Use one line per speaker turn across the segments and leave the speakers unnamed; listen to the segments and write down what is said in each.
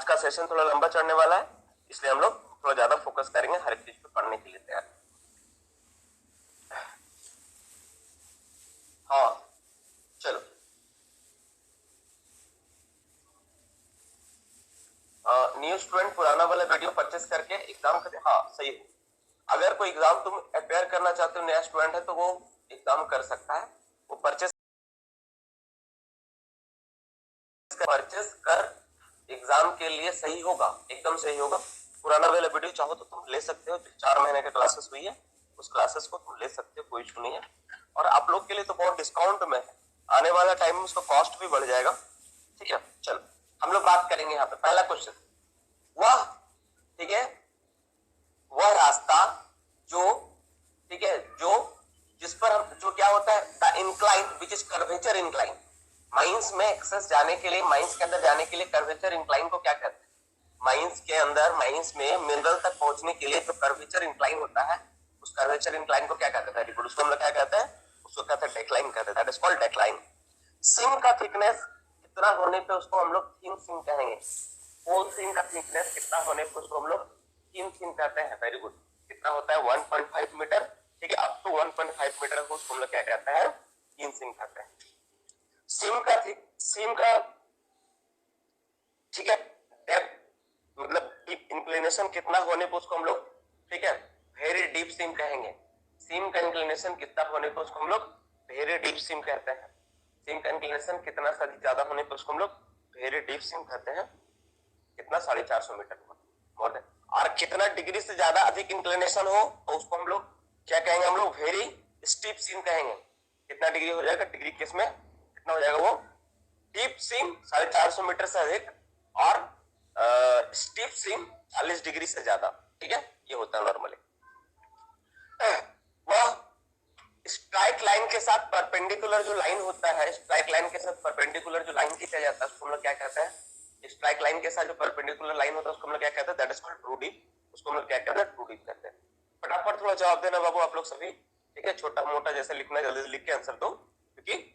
का सेशन थोड़ा लंबा चढ़ने वाला है, इसलिए हम लोग थोड़ा ज्यादा फोकस करेंगे हर एक चीज पे पढ़ने के लिए तैयार। हाँ चलो, न्यू स्टूडेंट पुराना वाला वीडियो परचेस करके एग्जाम करते। हाँ सही है, अगर कोई एग्जाम तुम अपेयर करना चाहते हो, नया स्टूडेंट है तो वो एग्जाम कर सकता है, वो परचेस कर एग्जाम के लिए सही होगा, एकदम सही होगा। पुराना वाला वीडियो चाहो तो तुम ले सकते हो, 4 महीने का क्लासेस हुई है, उस क्लासेस को तुम ले सकते हो, कोई इशू नहीं है। और आप लोग के लिए तो बहुत डिस्काउंट में है, आने वाला टाइम में उसका कॉस्ट भी बढ़ जाएगा। ठीक है, चलो हम लोग बात करेंगे यहाँ पे। पहला क्वेश्चन, वह ठीक है वह रास्ता जो ठीक है जो जिस पर हम जो क्या होता है the incline which is curvature incline. Mines में एक्सेस जाने के लिए, माइंस के अंदर जाने के लिए कर्वेचर इंक्लाइन को क्या कहते हैं? माइंस के अंदर, माइंस में मिनरल तक पहुंचने के लिए जो कर्वेचर इंक्लाइन होता है, उस कर्वेचर इंक्लाइन को क्या कहते हैं? उसको हम लोग क्या कहते हैं? उसको कहते हैं डेक्लाइन कहते हैं, दैट इज कॉल्ड डेक्लाइन। सीम का थिकनेस कितना होने पे उसको हम लोग थिन सीम कहेंगे? पोल सीम का थिकनेस कितना होने पे उसको हम लोग थिन सीम कहते हैं? वेरी गुड, कितना होता है? 1.5 मीटर। ठीक है, अप टू 1.5 मीटर को उसको हम लोग क्या कहते हैं? थिन सीम कहते हैं। सीम का ठीक है डेप्थ मतलब डीप इंक्लिनेशन कितना होने पर उसको हम लोग ठीक है वेरी डीप सीम कहेंगे। सीम का इंक्लिनेशन कितना होने पर उसको हम लोग वेरी डीप सीम कहते हैं। सीम का इंक्लिनेशन कितना सा ज्यादा होने पर उसको हम लोग वेरी डीप सीम कहते हैं। कितना? 450 मीटर मोर देन। और कितना डिग्री से ज्यादा अधिक इंक्लिनेशन हो तो उसको हम लोग क्या कहेंगे? हम लोग वेरी स्टीप सीम कहेंगे। कितना डिग्री हो जाएगा? डिग्री केस में कितना हो जाएगा? वो डीप सीम 450 मीटर से अधिक और स्टीप सीम 40 डिग्री से ज्यादा। ठीक है, ये होता है नॉर्मली। वह स्ट्राइक लाइन के साथ परपेंडिकुलर जो लाइन होता है, स्ट्राइक लाइन के साथ परपेंडिकुलर जो लाइन खींचा जाता है उसको हम लोग क्या कहते हैं? स्ट्राइक लाइन के साथ जो परपेंडिकुलर लाइन होता है उसको हम लोग क्या कहते हैं? That is called true deep. उसको हम लोग क्या कहते हैं? ट्रू डीप कहते हैं। फटाफट थोड़ा जवाब देना बाबू आप लोग सभी। ठीक है, छोटा मोटा जैसे लिखना जल्दी से लिख के आंसर दो, क्योंकि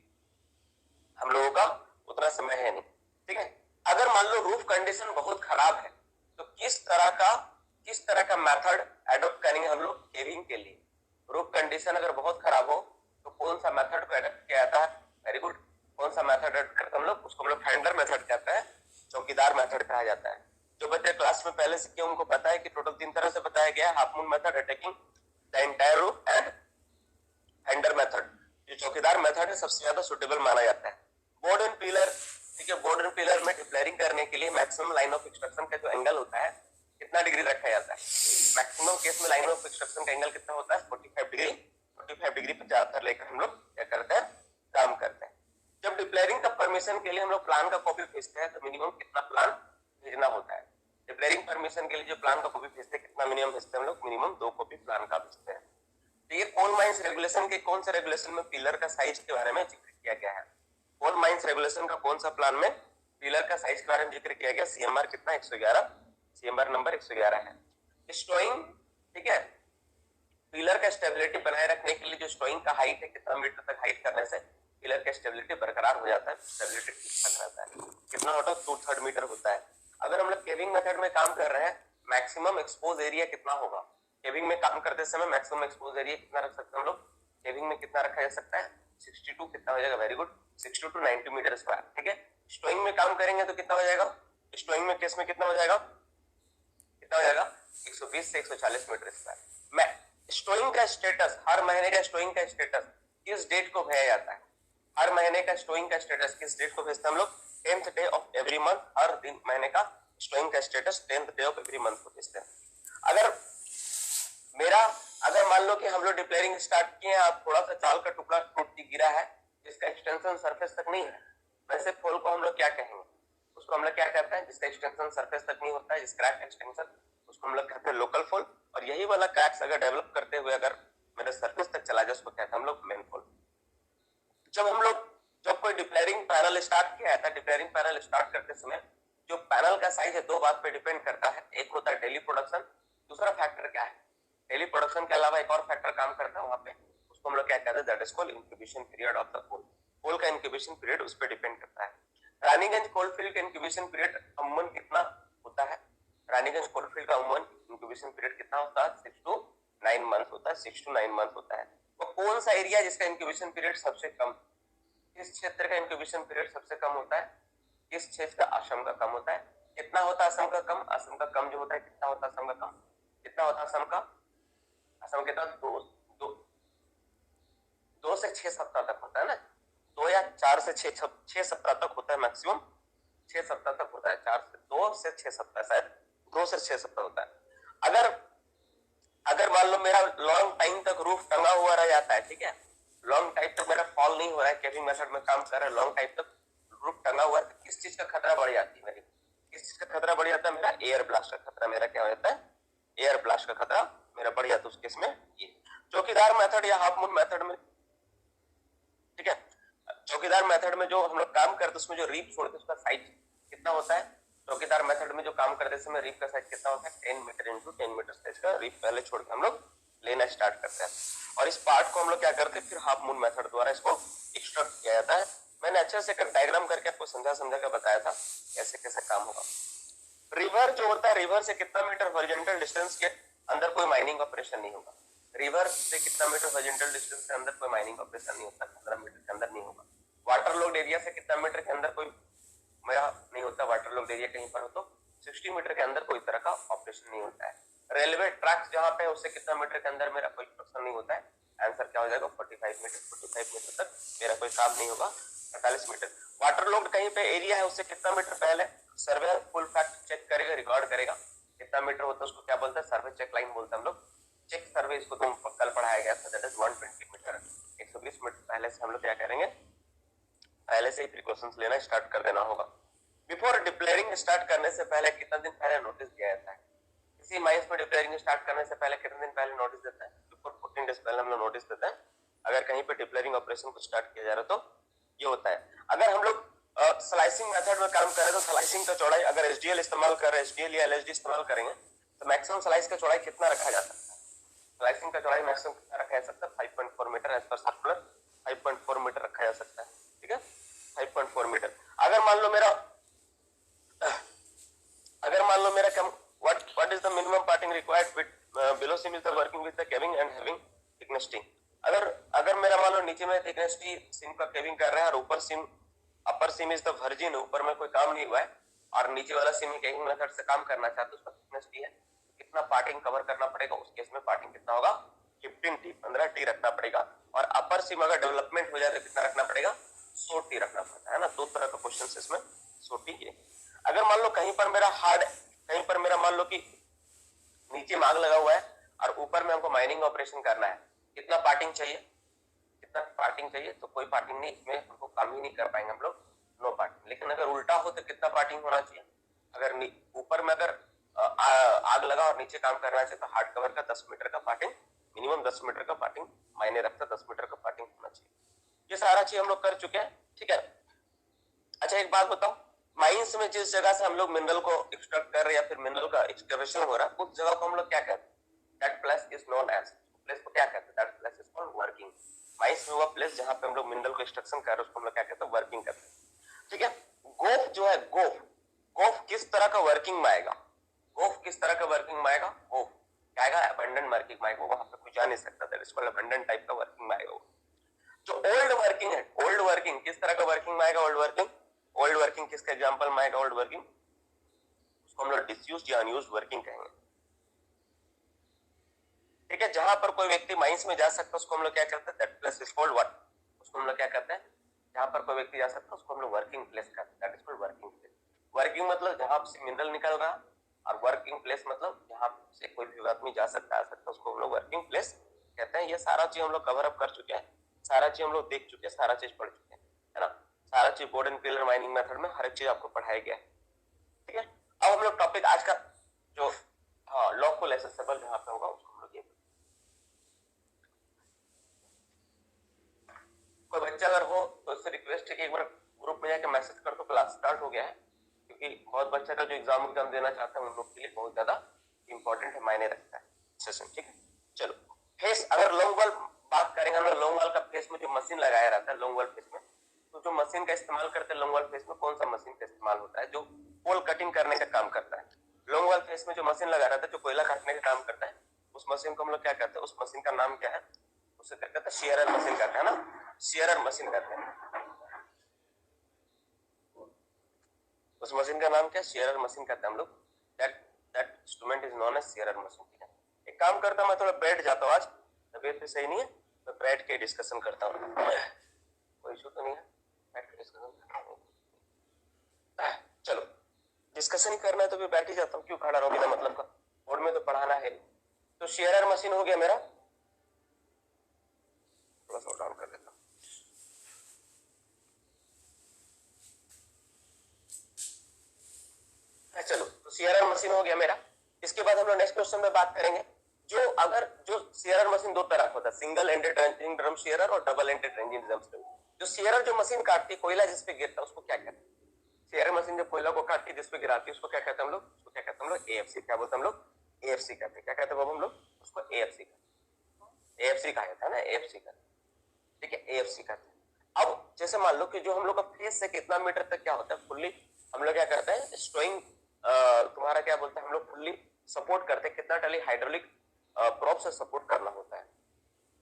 हम लोगों का उतना समय है नहीं। ठीक है, अगर मान लो रूफ कंडीशन बहुत खराब है तो किस तरह का मेथड एडॉप्ट करेंगे हम लोग केविंग के लिए? रूफ कंडीशन अगर बहुत खराब हो तो कौन सा मेथड को एडॉप्ट किया जाता है? वेरी गुड, कौन सा मेथड एडॉप्ट करते हैं हम लोग? उसको हम लोग फाइंडर मेथड कहते हैं, चौकीदार मेथड कहा जाता है। जो बच्चे क्लास में पहले सीखे उनको पता है कि टोटल 3 तरह से बताया गया है, half moon method, attacking the entire roof and finder method. जो चौकीदार मेथड है सबसे ज्यादा सुटेबल माना जाता है। बोर्ड एंड पिलर, ठीक है, बोर्ड एंड पिलर में डिप्लेयरिंग करने के लिए मैक्सिमम लाइन ऑफ एक्सट्रक्शन का जो एंगल होता है कितना डिग्री रखा जाता है? मैक्सिमम केस में लाइन ऑफ एक्सट्रक्शन का एंगल कितना होता है? 45 डिग्री। 45 डिग्री पर ज्यादातर लेकर हम लोग क्या करते हैं? काम करते हैं। जब डिप्लेयरिंग का परमिशन के लिए हम लोग प्लान का कॉपी भेजते हैं तो मिनिमम कितना प्लान भेजना होता है? डिप्लेयरिंग परमिशन के लिए जो प्लान का कॉपी भेजते हैं कितना मिनिमम भेजते हैं हम लोग? मिनिमम 2 कॉपी प्लान का भेजते हैं। ये कोल माइंस रेगुलेशन के कौन से रेगुलेशन में पिलर का साइज के बारे में जिक्र किया गया है? कोल माइंस रेगुलेशन का कौन सा प्लान में पिलर का साइज के बारे में जिक्र किया गया? सीएमआर कितना? 111, सीएमआर नंबर 111 है। स्टोइंग, ठीक है, पिलर का स्टेबिलिटी बनाए रखने के लिए जो स्टोइंग का हाइट है, कितना मीटर तक हाइट करने से पिलर का स्टेबिलिटी बरकरार हो जाता है, स्टेबिलिटी ठीक ठाक रहता है? कितना होता है? 2/3 मीटर होता है। अगर हम लोग केविंग मेथड में काम कर रहे हैं, मैक्सिमम एक्सपोज एरिया कितना होगा? केविंग में काम करते समय मैक्सिमम एक्सपोज एरिया कितना रख सकते हैं हम लोग? केविंग में कितना रखा जा सकता है? 62 कितना हो जाएगा? Very good, 62 to 90 metre square. ठीक है, स्टोइंग में काम करेंगे तो कितना हो जाएगा? स्टोइंग में केस में कितना हो जाएगा? कितना हो जाएगा? 120 से 140 मीटर स्क्वायर। मैं स्टोइंग का स्टेटस, हर महीने का स्टोइंग का स्टेटस किस डेट को भेजा जाता है? हर महीने का स्टोइंग का स्टेटस किस डेट को भेजते हैं हम लोग? 10th day of every month. हर दिन महीने का स्टोइंग का status 10th day of every month को भेजते हैं। अगर मान लो कि हम लोग डिप्लेयरिंग स्टार्ट किए, आप थोड़ा सा चाल का टुकड़ा टूट के गिरा है जिसका एक्सटेंशन सरफेस तक नहीं है, वैसे फॉल को हम लोग क्या कहेंगे? उसको हम लोग क्या कहते हैं? जिसका एक्सटेंशन सरफेस तक नहीं होता है, क्रैक एक्सटेंशन, उसको हम लोग कहते हैं लोकल फॉल। और यही वाला क्रैक्स अगर डेवलप करते हुए अगर मेरे सरफेस तक चला जाए उसको कहते हैं हम लोग मेन फॉल। जब कोई डिप्लेयरिंग पैनल स्टार्ट किया था, डिप्लेयरिंग पैनल स्टार्ट करते समय जो पैनल का साइज है 2 बात पे डिपेंड करता है। एक होता है डेली प्रोडक्शन, दूसरा फैक्टर क्या है? डेली प्रोडक्शन के अलावा एक और फैक्टर काम करता है वहां पे, उसको हम लोग क्या कहते हैं? That is called incubation period of the coal. Coal का इंक्यूबेशन पीरियड उस पर डिपेंड करता है। रानीगंज कोल फील्ड का इंक्यूबेशन पीरियड अमूमन कितना रानीगंज कोलफील्ड का उमन इंक्यूबेशन पीरियड कितना होता है? 6 to 9 मंथ होता है। 6 to 9 मंथ होता है। वो कौन सा एरिया है जिसका इंक्यूबेशन पीरियड सबसे कम, किस क्षेत्र का इंक्यूबेशन पीरियड सबसे कम होता है? किस क्षेत्र का? असम का कम होता है। कितना होता है असम का कम? असम का कम जो होता है कितना होता है असम का कम? कितना होता है असम का? असम के पास दो से 6 सप्ताह तक होता है ना, 2 या 4 से 6 सप्ताह तक होता है मैक्सिमम, 6 सप्ताह तक होता है। 2 से 6 सप्ताह, शायद 2 से 6 सप्ताह होता है। अगर मान लो मेरा लॉन्ग टाइम तक रूफ टंगा हुआ रह जाता है, ठीक है, लॉन्ग टाइम तक मेरा फॉल नहीं हो रहा है, केविंग मेथड में काम कर रहा है, लॉन्ग टाइम तक रूफ टंगा हुआ है, तो किस चीज का खतरा बढ़ जाती है मेरी? किस चीज का खतरा बढ़ जाता है? मेरा एयर ब्लास्ट का खतरा। मेरा क्या हो जाता है? एयर ब्लास्ट का खतरा मेरा बढ़ जाता है उस केस में। ये चौकीदार मेथड या हाफ मून मेथड में, ठीक है, चौकीदार मेथड में जो हम लोग काम करते हैं उसमें जो रीप छोड़ते हैं उसका साइज कितना होता है? चौकीदार मेथड में जो काम करते हैं रीप का साइज कितना होता है? 10 मीटर इंटू 10 मीटर साइज का रीप पहले छोड़ के हम लोग लेना स्टार्ट करते हैं, और इस पार्ट को हम लोग क्या करते हैं, फिर हाफ मून मेथड द्वारा इसको एक्सट्रैक्ट किया जाता है। मैंने अच्छे से डायग्राम करके आपको समझा कर बताया था कैसे कैसे काम होगा। रिवर जो होता है, रिवर से कितना मीटर हॉरिजॉन्टल डिस्टेंस के अंदर कोई माइनिंग ऑपरेशन नहीं होगा। रिवर से कितना मीटर हॉरिजॉन्टल डिस्टेंस के अंदर कोई माइनिंग ऑपरेशन नहीं होता, 15 मीटर के अंदर नहीं होगा। वाटर लॉग्ड एरिया से कितना मीटर के अंदर कोई मेरा नहीं होता, वाटर लॉग्ड एरिया कहीं पर हो तो 60 मीटर के अंदर कोई तरह का ऑपरेशन नहीं होता है। रेलवे ट्रैक जहां पे उससे कितना मीटर के अंदर मेरा कोई ऑपरेशन नहीं होता है। आंसर क्या हो जाएगा? 45 मीटर तक मेरा कोई काम नहीं होगा। 45 मीटर। वाटर लॉग्ड कहीं पे एरिया है उससे कितना मीटर पहले सर्वे फुल फैक्ट चेक करेगा, रिकॉर्ड करेगा कितना मीटर होता है, उसको क्या बोलते हैं? सर्वे चेक लाइन बोलते हैं हम लोग। चेक सर्वे इसको तुम कल पढ़ाया गया था, दैट इज 120 मीटर। 120 मीटर पहले से हम लोग क्या करेंगे, पहले से ही प्रिकॉशंस लेना स्टार्ट कर देना होगा। बिफोर डिप्लेयरिंग स्टार्ट करने से पहले कितना दिन पहले नोटिस दिया जाता है? किसी माइंस में डिप्लेयरिंग स्टार्ट करने से पहले कितने दिन पहले नोटिस देता है? बिफोर 14 डेज पहले हम लोग नोटिस देते हैं। अगर कहीं पे डिप्लेयरिंग ऑपरेशन को स्टार्ट किया जा रहा तो ये होता है। अगर हम लोग स्लाइसिंग मेथड में काम करें तो स्लाइसिंग का चौड़ाई अगर एसडीएल इस्तेमाल कर रहे हैं, एसडीएल या एलएसडी इस्तेमाल करेंगे तो मैक्सिमम स्लाइस का चौड़ाई कितना रखा जा सकता है? स्लाइसिंग का चौड़ाई मैक्सिमम कितना रखा जा सकता है? 5.4 metre as per circular 5.4 metre रखा जा सकता है, ठीक है, 5.4 मीटर। अगर मान लो मेरा कम what is the minimum parting required with below seam is the working with the caving and having thickness T। अगर मेरा मान लो नीचे में thickness T सीम का केविंग कर रहा है और ऊपर सीम अपर सीम इज द वर्जिन, ऊपर में कोई काम नहीं हुआ है और नीचे वाला सीम केविंग मेथड से काम करना चाहते हैं, उसका थिकनेस T है, कितना पार्टिंग कवर करना पड़ेगा? उस केस में पार्टिंग कितना होगा? 15 टी रखना पड़ेगा। और अपर सीम अगर डेवलपमेंट हो जाए तो कितना रखना पड़ेगा? 100 टी रखना पड़ता है ना। दो तरह का क्वेश्चन इसमें 100 टी है। अगर मान लो कहीं पर मेरा मान लो कि नीचे मांग लगा हुआ है और ऊपर में हमको माइनिंग ऑपरेशन करना है, कितना पार्टिंग चाहिए? तो कोई पार्टिंग नहीं, इसमें हमको काम ही नहीं कर पाएंगे हम लोग, नो पार्टिंग। लेकिन अगर उल्टा हो तो कितना पार्टिंग होना चाहिए? अगर ऊपर में अगर आग लगा और नीचे काम करना चाहिए तो हार्ड कवर का 10 मीटर का पार्टिंग, मिनिमम 10 मीटर का पार्टिंग मायने रखता है, 10 मीटर का पार्टिंग होना चाहिए। ये सारा चीज हम लोग कर चुके हैं, ठीक है। अच्छा एक बात बताओ, माइंस में जिस जगह से हम लोग मिनरल को एक्सट्रैक्ट कर रहे हैं या फिर मिनरल का एक्सकवेशन हो रहा है, उस जगह को हम लोग क्या कहते हैं? That place is known as, place को क्या कहते हैं? That place is called working. Mines में वो प्लेस जहां पे हम लोग मिनरल को एक्सट्रैक्शन कर रहे हैं उसको हम लोग क्या कहते हैं? वर्किंग कहते हैं, ठीक है। गोफ जो है, गोफ किस तरह का वर्किंग में आएगा? गोफ किस तरह का वर्किंग में आएगा? गोफ क्या आएगा? अबंडन वर्किंग में आएगा, वहां पे कुछ जा नहीं सकता, that is called abandon type का वर्किंग में आएगा। जो ओल्ड वर्किंग है, ओल्ड वर्किंग किस तरह का वर्किंग में आएगा? ओल्ड वर्किंग किसका एग्जांपल में आएगा? ओल्ड वर्किंग उसको हम लोग डिसयूज्ड या अनयूज्ड वर्किंग कहेंगे, ठीक है। जहां पर कोई व्यक्ति माइंस में जा सकता है उसको हम लोग क्या कहते हैं? That place is called what? उसको हम लोग क्या कहते हैं? जहां पर कोई व्यक्ति जा सकता है उसको हम लोग वर्किंग प्लेस कहते हैं, that is called working place. Working मतलब जहां से मिनरल निकल रहा, और वर्किंग प्लेस मतलब जहां से कोई भी आदमी जा सकता है उसको हम लोग वर्किंग प्लेस कहते हैं। ये सारा चीज हम लोग कवर अप कर चुके हैं, सारा चीज हम लोग देख चुके हैं, सारा चीज पढ़ चुके हैं, है ना। सारा चीज board and pillar mining method में हर एक चीज आपको पढ़ाया गया है, ठीक है। अब हम लोग टॉपिक आज का जो लॉफुल एसेसेबल जहां पे होगा उसको हम लोग ये, कोई बच्चा अगर हो तो उससे रिक्वेस्ट है कि एक बार ग्रुप में जाके मैसेज कर दो क्लास स्टार्ट हो गया है, क्योंकि बहुत बच्चा का जो एग्जाम देना चाहता है उन लोग के लिए बहुत ज्यादा इंपॉर्टेंट है, मायने रखता है सेशन, ठीक है। चलो फेस, अगर लॉन्ग वाल बात करेंगे हम लोग, लॉन्ग वाल का फेस में जो मशीन लगाया रहता है लॉन्ग वाल फेस में, तो जो मशीन का इस्तेमाल करते हैं लॉन्ग वाल फेस में, कौन सा मशीन का इस्तेमाल होता है? जो पोल कटिंग करने का काम करता है, लॉन्ग वाल फेस में जो मशीन लगा रहता है जो कोयला काटने का काम करता है, उस मशीन को हम लोग क्या कहते हैं, उस मशीन का नाम क्या है, उसे क्या कहते हैं, शेयरर मशीन कहते हैं ना, शेयरर मशीन कहते हैं। उस मशीन का नाम क्या, शेयरर मशीन कहते हैं हम लोग। That that instrument is known as shearer machine. ठीक है, एक काम करता हूं, मैं थोड़ा बैठ जाता हूँ, आज तबीयत भी सही नहीं है, मैं बैठ के डिस्कशन करता हूँ, कोई इशू तो नहीं है, बैठ के डिस्कशन करता हूँ। चलो डिस्कशन ही करना है तो भी बैठ ही जाता हूँ, क्यों खड़ा रहो बिना मतलब का, बोर्ड में तो पढ़ाना है। तो शेयरर मशीन हो गया मेरा, थोड़ा सा डाउन कर देता हूँ। चलो तो शेयरर मशीन हो गया मेरा। इसके बाद हम लोग नेक्स्ट क्वेश्चन में बात करेंगे, जो अगर जो शेयरर मशीन दो तरह का होता है, सिंगल एंडेड रेंजिंग ड्रम शेयरर और डबल एंडेड रेंजिंग ड्रम शेयरर। जो शेयरर जो मशीन काटती है कोयला जिस पे गिरता है उसको क्या कहते हैं, शेयरर मशीन जो कोयला को काटती है जिस पे गिराती है उसको क्या कहते हैं हम लोग, उसको क्या कहते हैं हम लोग, एएफसी। क्या बोलते हैं हम लोग, एएफसी कहते हैं। क्या कहते हैं बाबू हम लोग उसको, एएफसी कहते हैं, एएफसी कहा जाता है ना, एएफसी कहते हैं। ठीक है, एएफसी कहते हैं। अब जैसे मान लो कि जो हम लोग का फेस से कितना मीटर तक क्या होता है, फुल्ली हम लोग क्या करते हैं, स्टोइंग तुम्हारा क्या बोलते हैं हम लोग, फुल्ली सपोर्ट करते हैं, कितना टली हाइड्रोलिक प्रोप से सपोर्ट करना होता है,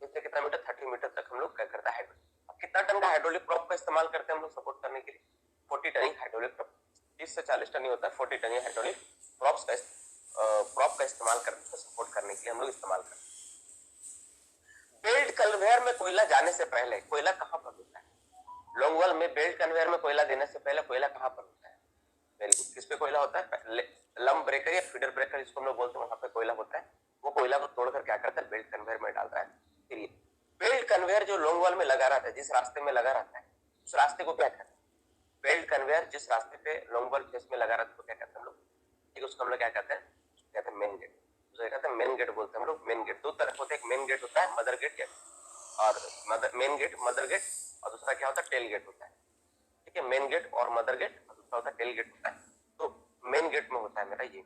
इससे कितना मीटर, 30 मीटर तक हम लोग क्या करते हैं हाइड्रोलिक। अब कितना टन का हाइड्रोलिक प्रोप का इस्तेमाल करते हैं हम लोग सपोर्ट करने के लिए, 40 टन हाइड्रोलिक प्रोप, 30 से 40 टन ही होता है, 40 टन हाइड्रोलिक प्रोप का इस्तेमाल करते हैं, सपोर्ट करने के लिए हम लोग इस्तेमाल करते हैं। बेल्ट कन्वेयर में कोयला जाने से पहले कोयला कहां पर होता है, लॉन्ग वॉल में बेल्ट कन्वेयर में कोयला देने से पहले कोयला कहां पर होता है, वेरी गुड, किस पे कोयला होता है, लंब ब्रेकर या फीडर ब्रेकर जिसको हम लोग बोलते हैं, वहां पे कोयला होता है। वो कोयला को तोड़कर क्या करता है, बेल्ट कन्वेयर में डालता है। फिर ये बेल्ट कन्वेयर जो लॉन्ग वॉल में लगा रहता है, जिस रास्ते में लगा रहता है उस रास्ते को क्या कहते हैं, बेल्ट कन्वेयर जिस रास्ते पे लॉन्ग वॉल फेस में लगा रहता है उसको क्या कहते हैं हम लोग, ठीक है, उसको हम लोग क्या कहते हैं, कहते हैं मेन गेट, उसे कहते हैं मेन गेट बोलते हैं हम लोग। मेन गेट दो तरह होते हैं, एक मेन गेट होता है, मदर गेट और मेन गेट, मदर गेट, और दूसरा क्या होता है, टेल गेट होता है। ठीक है, मेन गेट और मदर गेट, और दूसरा होता है टेल गेट होता है। तो मेन गेट में होता है मेरा ये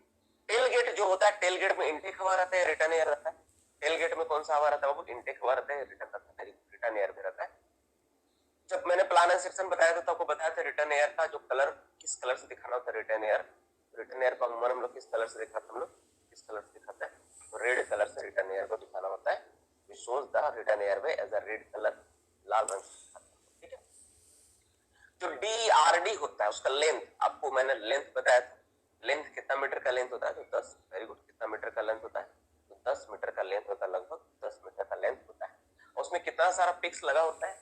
टेल गेट जो होता है, टेल गेट में इनटेक हवा रहता है, रिटर्न एयर रहता है। टेल गेट में कौन सा हवा रहता है, वो इनटेक हवा रहता है, रिटर्न रहता है, रिटर्न एयर भी रहता है। जब मैंने प्लान एंड सेक्शन बताया था तो आपको बताया था रिटर्न एयर का जो कलर, किस कलर से दिखाना होता है रिटर्न एयर, रिटर्न एयर को हम लोग किस कलर से दिखाते हैं, हम लोग किस कलर से दिखाते हैं, तो रेड कलर से रिटर्न एयर को दिखाना होता है, which shows the return airway as a red color, लाल रंग से। ठीक है, जो डीआरडी होता है उसका लेंथ, आपको मैंने लेंथ बताया था, लेंथ कितना मीटर का लेंथ होता है, तो 10, वेरी गुड, कितना मीटर का लेंथ होता है, तो 10 मीटर का लेंथ होता है, लगभग 10 मीटर का लेंथ होता है। उसमें कितना सारा पिक्स लगा होता है,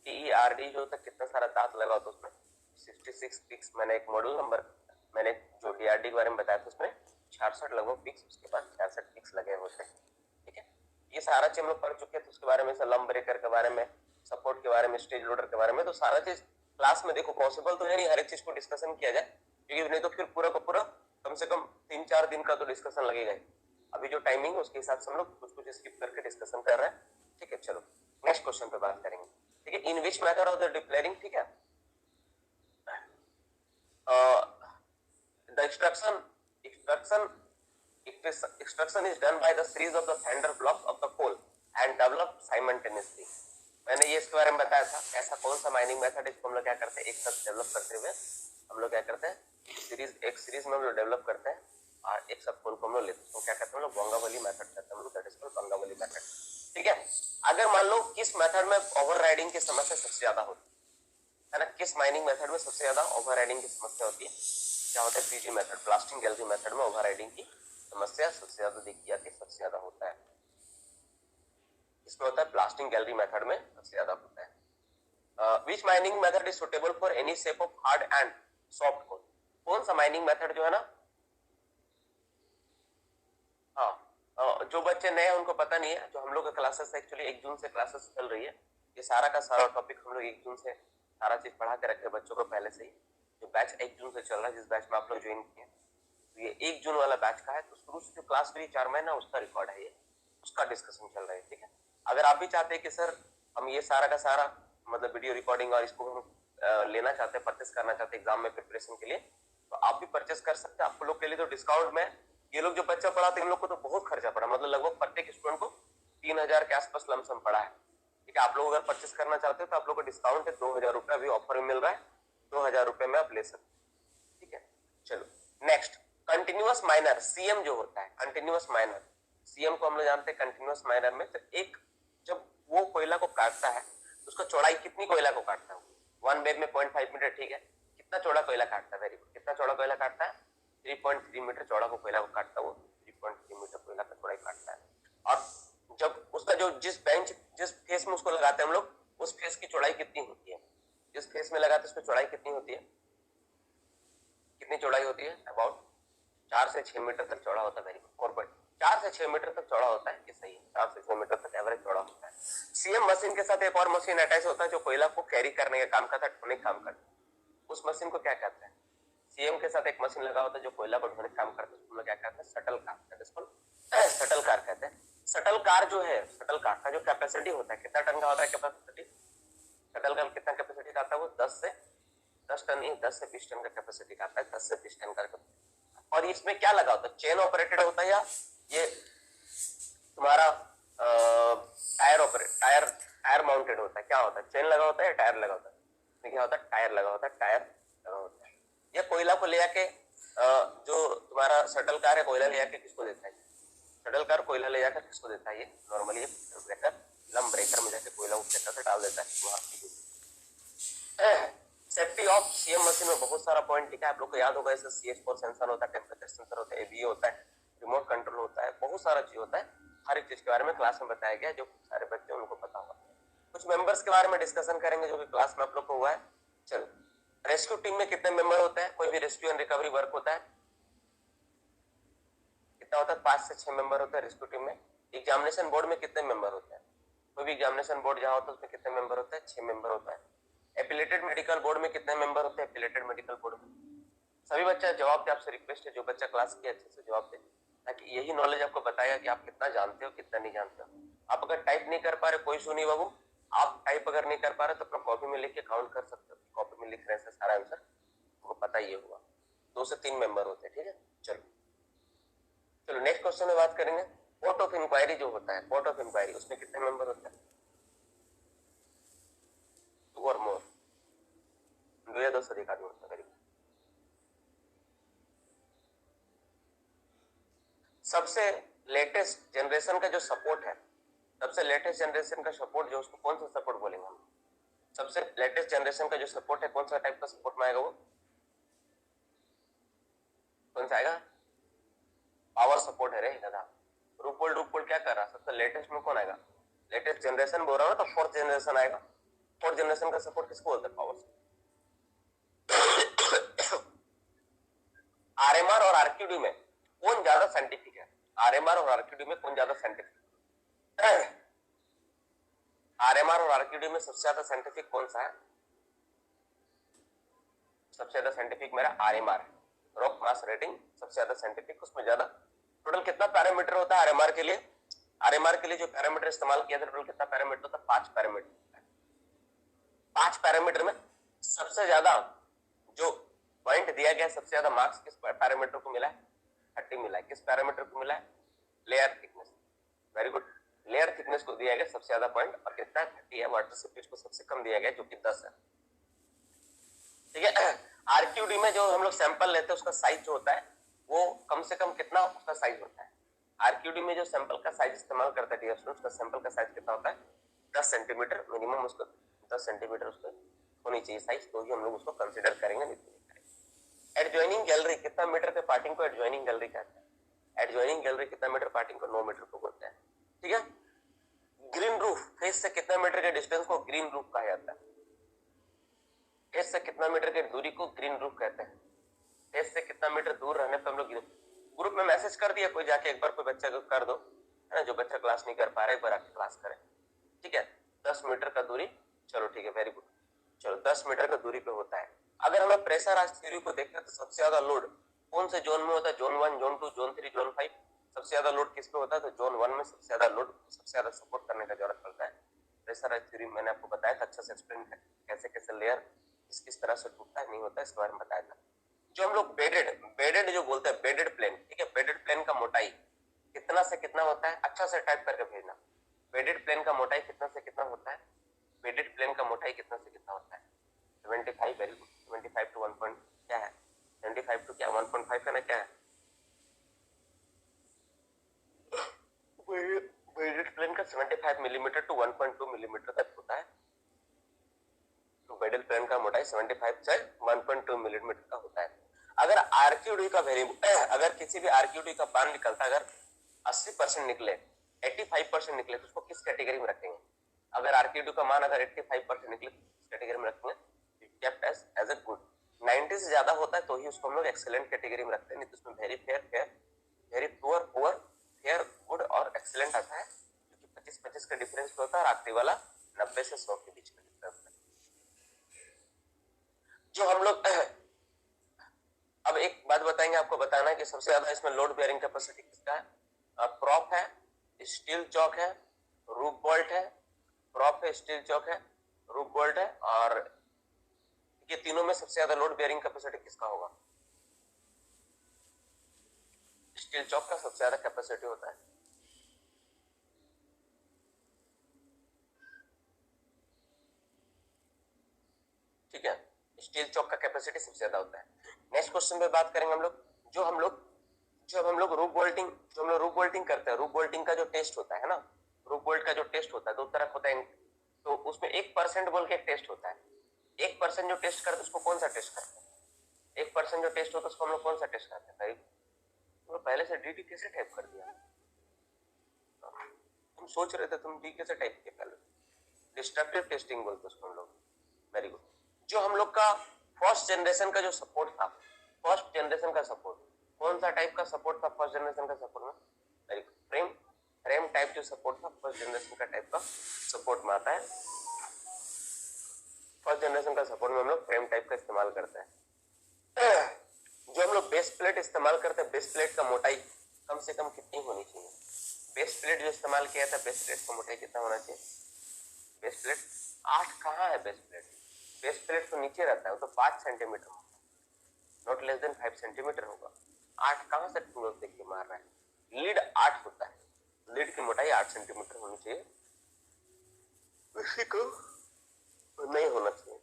डीआरडी जो होता है कितना सारा दांत लगा होता है उसमें, 66 पिक्स। मैंने एक मॉड्यूल नंबर, मैंने जो डीआरडी के बारे में बताया था उसमें 66 लगभग पिक्स, उसके बाद 66 पिक्स लगे होते हैं। ठीक है, ये सारा चीज हम लोग पढ़ चुके थे उसके बारे में, लंब ब्रेकर के बारे में, सपोर्ट के बारे में, स्टेज लोडर के बारे में। तो सारा चीज क्लास में देखो पॉसिबल तो है नहीं हर एक चीज को डिस्कशन किया जाए, क्योंकि नहीं तो फिर पूरा का पूरा कम से कम 3-4 दिन का तो डिस्कशन लगेगा ही। अभी जो टाइमिंग है उसके हिसाब से हम लोग कुछ कुछ स्किप करके डिस्कशन कर रहे हैं। ठीक है, चलो नेक्स्ट क्वेश्चन पे बात करेंगे। ठीक है, इन विच मेथड ऑफ द डिप्लेयरिंग, ठीक है, the extraction is done by the series of the fender blocks of the coal and developed simultaneously। मैंने ये इसके बारे में बताया था, ऐसा कौन सा माइनिंग मेथड है इसको हम लोग क्या करते हैं, एक साथ डेवलप करते हुए हम लोग क्या करते हैं, एक सीरीज में हम लोग डेवलप करते हैं और एक साथ कोल को हम लोग लेते हैं, उसको क्या कहते हैं हम लोग, बोंगावली मेथड कहते हैं हम लोग, दैट इज कॉल्ड बोंगावली मेथड। ठीक है, अगर मान लो किस मेथड में ओवरराइडिंग की समस्या सबसे ज्यादा होती है ना, किस माइनिंग मेथड में सबसे ज्यादा ओवरराइडिंग की समस्या होती है, क्या होता है, PG method, blasting gallery method में ओवरराइडिंग की समस्या सबसे ज्यादा देखी जाती है, सबसे ज्यादा होता है, इसमें होता है ब्लास्टिंग गैलरी मेथड में सबसे ज्यादा होता है। Which mining method is suitable for any shape of hard and soft coal, कौन सा माइनिंग मेथड जो है ना, हाँ जो बच्चे नए हैं उनको पता नहीं है, जो हम लोग का क्लासेस एक्चुअली 1 जून से क्लासेस चल रही है, ये सारा का सारा टॉपिक हम लोग 1 जून से सारा चीज पढ़ा के रखे बच्चों को पहले से ही। जो बैच 1 जून से चल रहा है, जिस बैच में आप लोग ज्वाइन किए, तो ये 1 जून वाला बैच का है, तो शुरू से जो क्लास हुई 4 महीना उसका रिकॉर्ड है, ये उसका डिस्कशन चल रहा है। ठीक है, अगर आप भी चाहते हैं कि सर हम ये सारा का सारा मतलब वीडियो रिकॉर्डिंग और इसको हम लेना चाहते हैं, परचेस करना चाहते हैं एग्जाम में प्रिपरेशन के लिए, तो आप भी परचेस कर सकते हैं। आप लोग के लिए तो डिस्काउंट में, ये लोग जो बच्चा पढ़ा था इन लोग को तो बहुत खर्चा पड़ा, मतलब लगभग प्रत्येक स्टूडेंट को 3000 के आसपास लमसम पड़ा है। ठीक है, आप लोग अगर परचेस करना चाहते हो तो आप लोग को डिस्काउंट है, 2000 रुपए अभी ऑफर में मिल रहा है, 2000 रुपए में आप ले सकते हैं। ठीक है, चलो नेक्स्ट कंटिन्यूअस माइनर सीएम जो होता है, कंटिन्यूअस माइनर सीएम को हम लोग जानते हैं कंटिन्यूअस माइनर में। तो एक जब वो कोयला को काटता है तो उसका चौड़ाई कितनी कोयला को काटता है, वन बेग में 0.5 मीटर, ठीक है, कितना चौड़ा कोयला काटता है, वेरी गुड, कितना चौड़ा कोयला काटता है, 3.3 मीटर चौड़ा को कोयला को काटता है, वो 3.3 मीटर कोयला का चौड़ाई काटता है। और जब उसका जो जिस बेंच जिस फेस में उसको लगाते हैं हम लोग, उस फेस की चौड़ाई कितनी होती है, जिस फेस में लगाते हैं उसकी चौड़ाई कितनी होती है, कितनी चौड़ाई होती है, अबाउट 4 से 6 मीटर तक चौड़ा होता है, वेरी गुड, 4 से 6 मीटर तक चौड़ा होता है, ये सही है, 4 से 6 मीटर तक एवरेज चौड़ा होता है। सीएम मशीन के साथ एक और मशीन अटैच होता है जो कोयला को कैरी करने का काम करता है, ढोने का काम करता है, उस मशीन को क्या कहते हैं, सीएम के साथ एक मशीन लगा होता है जो कोयला को ढोने का काम करता है, उसको क्या कहते हैं, शटल कार, इसको शटल कार कहते हैं। शटल कार जो है, शटल कार का जो कैपेसिटी होता है, कितना टन का होता है कैपेसिटी, शटल कार कितना कैपेसिटी का आता है, वो 10 टन नहीं, 10 से 20 टन का कैपेसिटी का आता है, 10 से 20 टन का। और इसमें क्या लगा होता है, चेन ऑपरेटेड होता है या ये तुम्हारा टायर माउंटेड होता है, क्या होता है, चेन लगा होता है या टायर लगा होता है, इसमें क्या होता है, टायर लगा होता है, टायर लगा होता है। ये कोयला को ले आके जो तुम्हारा शटल कार है कोयला ले आके किसको देता है, शटल कार कोयला ले जाकर किसको देता है, ये नॉर्मली ब्रेकर, लम ब्रेकर में जाके कोयला उस जगह से डाल देता है। सेफ्टी ऑफ सीएम मशीन में बहुत सारा पॉइंट लिखा है, आप लोग को याद होगा, जैसे CH4 सेंसर होता है, टेम्परेचर सेंसर होता है, ABE होता है, रिमोट कंट्रोल होता है, बहुत सारा चीज होता है, हर एक चीज के बारे में क्लास में बताया गया, जो सारे बच्चे उनको पता होगा। कुछ मेंबर्स के बारे में डिस्कशन करेंगे जो कि क्लास में आप लोग को हुआ है। चलो, रेस्क्यू टीम में कितने मेंबर होते हैं, कोई भी रेस्क्यू एंड रिकवरी वर्क होता है, कितना होता है, 5 से 6 मेंबर होते हैं रेस्क्यू टीम में। एग्जामिनेशन बोर्ड में कितने मेंबर होते हैं, कोई भी एग्जामिनेशन बोर्ड जहां होता है उसमें कितने मेंबर होते हैं, 6 मेंबर होता है। एफिलिएटेड मेडिकल बोर्ड में कितने मेंबर होते हैं, एफिलिएटेड मेडिकल बोर्ड में सभी बच्चा जवाब दे, आपसे रिक्वेस्ट है जो बच्चा क्लास के अच्छे से जवाब दे, ताकि यही नॉलेज आपको बताएगा कि आप कितना जानते हो कितना नहीं जानते हो। आप अगर टाइप नहीं कर पा रहे, कोई सुनी बाबू, आप टाइप अगर नहीं कर पा रहे तो अपना कॉपी में लिख के काउंट कर सकते हो, कॉपी में लिख रहे हैं सारा आंसर, आपको पता ही हुआ, 2 से 3 मेंबर होते हैं, ठीक है। चलो नेक्स्ट क्वेश्चन में बात करेंगे। कोर्ट ऑफ इंक्वायरी जो होता है, कोर्ट ऑफ इंक्वायरी, उसमें कितने मेंबर होते हैं, 2 और मोर, 2 या 2 से अधिक आदमी होता है। सबसे लेटेस्ट जनरेशन का जो सपोर्ट है, सबसे लेटेस्ट जनरेशन का सपोर्ट जो, उसको कौन सा सपोर्ट बोलेंगे हम, सबसे लेटेस्ट जनरेशन का जो सपोर्ट है, कौन सा टाइप का सपोर्ट में आएगा, वो कौन सा आएगा, पावर सपोर्ट है रे दादा। रूपोल क्या कर रहा है, सबसे लेटेस्ट में कौन आएगा, लेटेस्ट जनरेशन बोल रहा हूं तो 4th जनरेशन आएगा। 4th जनरेशन का सपोर्ट किसको बोलते हैं, पावर। आरएमआर और आरक्यूडी में कौन ज्यादा साइंटिफिक है, आरएमआर और आरक्यूडी में कौन ज्यादा साइंटिफिक, आरएमआर और आरक्यूडी में सबसे ज्यादा साइंटिफिक कौन सा है, सबसे ज्यादा साइंटिफिक मेरा आरएमआर है, रॉक मास रेटिंग सबसे ज्यादा साइंटिफिक, उसमें ज्यादा। टोटल कितना पैरामीटर होता है आरएमआर के लिए, आरएमआर के लिए जो पैरामीटर इस्तेमाल किया था, टोटल कितना पैरामीटर होता है, 5 पैरामीटर। 5 पैरामीटर में सबसे ज्यादा जो पॉइंट दिया गया, सबसे ज्यादा मार्क्स किस पैरामीटर को मिला है, 30 मिला है। किस पैरामीटर को मिला है, layer thickness, very good, layer thickness को दिया गया सबसे ज्यादा पॉइंट, और कितना 30 है। वाटर सीपेज को सबसे कम दिया गया जो कि 10 है, ठीक है। आरक्यूडी में जो हम लोग सैंपल लेते हैं उसका साइज जो होता है वो कम से कम कितना उसका साइज होता है, आरक्यूडी में जो सैंपल का साइज इस्तेमाल करता है डियर स्टूडेंट्स, उसका सैंपल का साइज कितना होता है, 10 सेंटीमीटर मिनिमम, उसको 10 सेंटीमीटर उसको होनी चाहिए साइज, तो ही हम लोग उसको कंसिडर करेंगे, नहीं तो करेंगे। एडजॉइनिंग गैलरी कितना मीटर के पार्टिंग को एडजॉइनिंग गैलरी कहते हैं, एडजॉइनिंग गैलरी कितना मीटर पार्टिंग को 9 मीटर को बोलते हैं, ठीक है। ग्रीन रूफ फेस से कितना मीटर के डिस्टेंस को ग्रीन रूफ कहा जाता है, फेस से कितना मीटर की दूरी को ग्रीन रूफ कहते हैं, फेस से कितना मीटर दूर रहने पर हम लोग ग्रुप में मैसेज कर दिया, कोई जाके एक बार कोई बच्चा को कर दो, है ना, जो बच्चा क्लास नहीं कर पा रहा है एक बार आके क्लास करे, ठीक है। 10 मीटर का दूरी, चलो ठीक है, वेरी गुड, चलो 10 मीटर का दूरी पे होता है। अगर हमें प्रेशर आज थ्योरी को देखते हैं तो सबसे ज्यादा लोड कौन से जोन में होता है, जोन 1, जोन 2, जोन 3, जोन 5, सबसे ज्यादा लोड किस पे होता है, तो जोन 1 में सबसे ज्यादा लोड, सबसे ज्यादा सपोर्ट करने का जरूरत पड़ता है। प्रेशर आज थ्योरी मैंने आपको बताया था, अच्छे से एक्सप्लेन कर, कैसे कैसे लेयर किस तरह से टूटता है नहीं होता है, इसके बारे में बताया था। जो हम लोग बेडेड जो बोलते हैं, बेडेड प्लेन, ठीक है, बेडेड प्लेन का मोटाई कितना से कितना होता है, अच्छा से टाइप करके भेजना, बेडेड प्लेन का मोटाई कितना से कितना होता है, बेडेड प्लेन का मोटाई कितना से कितना होता है, 75, वेरी गुड, 75 टू 1 क्या है, 75 टू क्या 1.5 का ना क्या है, 75 मिलीमीटर टू 1.2 मिलीमीटर तक होता है। तो बेडल प्लेन का मोटाई 75 से 1.2 मिलीमीटर का होता है। अगर आरक्यूडी का अगर किसी भी आरक्यूडी का मान निकलता अगर 80% निकले, 85% निकले तो उसको किस कैटेगरी में रखेंगे? अगर आरक्यूडी का मान अगर 85% निकले तो किस कैटेगरी में रखेंगे? Kept as a good. 90 से ज्यादा होता है तो ही उसको हम लोग एक्सीलेंट कैटेगरी में रखते हैं, नहीं तो उसमें very fair, fair, very poor, poor, fair, good और एक्सीलेंट आता है, क्योंकि 25-25 का डिफरेंस होता है और आखिरी वाला 90 से 100 के बीच का डिफरेंस है। जो हम लोग अब एक बात बताएंगे, आपको बताना है कि सबसे ज्यादा इसमें लोड बेयरिंग कैपेसिटी किसका है? प्रॉप है, स्टील चौक है, रूफ बोल्ट है, प्रॉप है, स्टील चौक है, रूफ बोल्ट है, और ये तीनों में सबसे ज्यादा लोड बेयरिंग कैपेसिटी किसका होगा? स्टील चौक का सबसे ज्यादा कैपेसिटी होता है। ठीक है, स्टील चौक का कैपेसिटी सबसे ज्यादा होता है। नेक्स्ट क्वेश्चन पे बात करेंगे हम लोग। जो हम लोग रूफ बोल्टिंग करते हैं, रूफ बोल्टिंग का जो टेस्ट होता है ना, रूफ बोल्ट का जो टेस्ट होता है दो तरह होता है, तो उसमें 1% बोल के एक टेस्ट होता है। 1% जो टेस्ट करते हैं उसको कौन सा टेस्ट करते हैं? 1% जो टेस्ट होता है उसको हम लोग कौन सा टेस्ट करते हैं? तुम पहले से डी कैसे टाइप कर दिया? तुम सोच रहे थे तुम डी कैसे टाइप किया? पहले डिस्ट्रक्टिव टेस्टिंग बोलते उसको हम लोग। Very good. जो हम लोग का फर्स्ट जनरेशन का जो सपोर्ट था, फर्स्ट जनरेशन का सपोर्ट कौन सा टाइप का सपोर्ट था? फर्स्ट जनरेशन का सपोर्ट में वेरी गुड, फ्रेम टाइप जो सपोर्ट था फर्स्ट जनरेशन का टाइप का सपोर्ट में आता है। फर्स्ट जनरेशन का सपोर्ट में हम लोग फ्रेम टाइप का इस्तेमाल करते हैं। जो हम लोग बेस प्लेट इस्तेमाल करते हैं, बेस प्लेट का मोटाई कम से कम कितनी होनी चाहिए? बेस प्लेट जो इस्तेमाल किया था, बेस प्लेट का मोटाई कितना होना चाहिए? बेस प्लेट 8 कहाँ है? बेस प्लेट तो नीचे रहता है, वो तो 5 सेंटीमीटर होगा, नॉट लेस देन 5 सेंटीमीटर होगा। 8 कहाँ से तुम लोग देख के मार रहा है? लीड 8 होता है, लीड की मोटाई 8 सेंटीमीटर होनी चाहिए, इसी को नहीं होना चाहिए।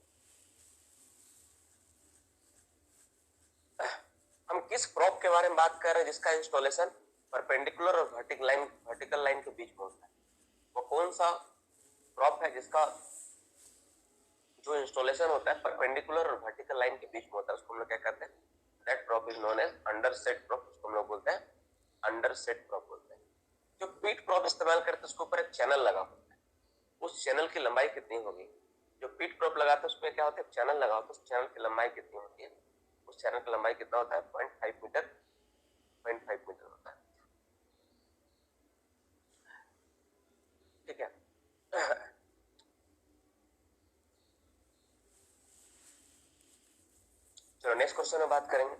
हम किस प्रॉप के बारे में बात कर रहे हैं जिसका इंस्टॉलेशन परपेंडिकुलर और वर्टिकल लाइन के बीच में होता है? वो कौन सा प्रॉप है जिसका जो इंस्टॉलेशन होता है परपेंडिकुलर और वर्टिकल लाइन के बीच में होता है? उसको हम लोग क्या कहते हैं? That prop is known as underset prop. उसको हम लोग बोलते हैं अंडरसेट प्रॉप बोलते हैं। जो पीट प्रॉप इस्तेमाल करते हैं उसके ऊपर एक चैनल लगा होता है, उस चैनल की लंबाई कितनी होगी? जो पीट प्रॉप लगाते हैं उसमें क्या होता है? चैनल लगा होता है, उस चैनल की लंबाई कितनी होती है? उस चैनल की लंबाई कितना होता है? 0.5 मीटर, 0.5 मीटर होता है। ठीक है। चलो नेक्स्ट क्वेश्चन में बात करेंगे।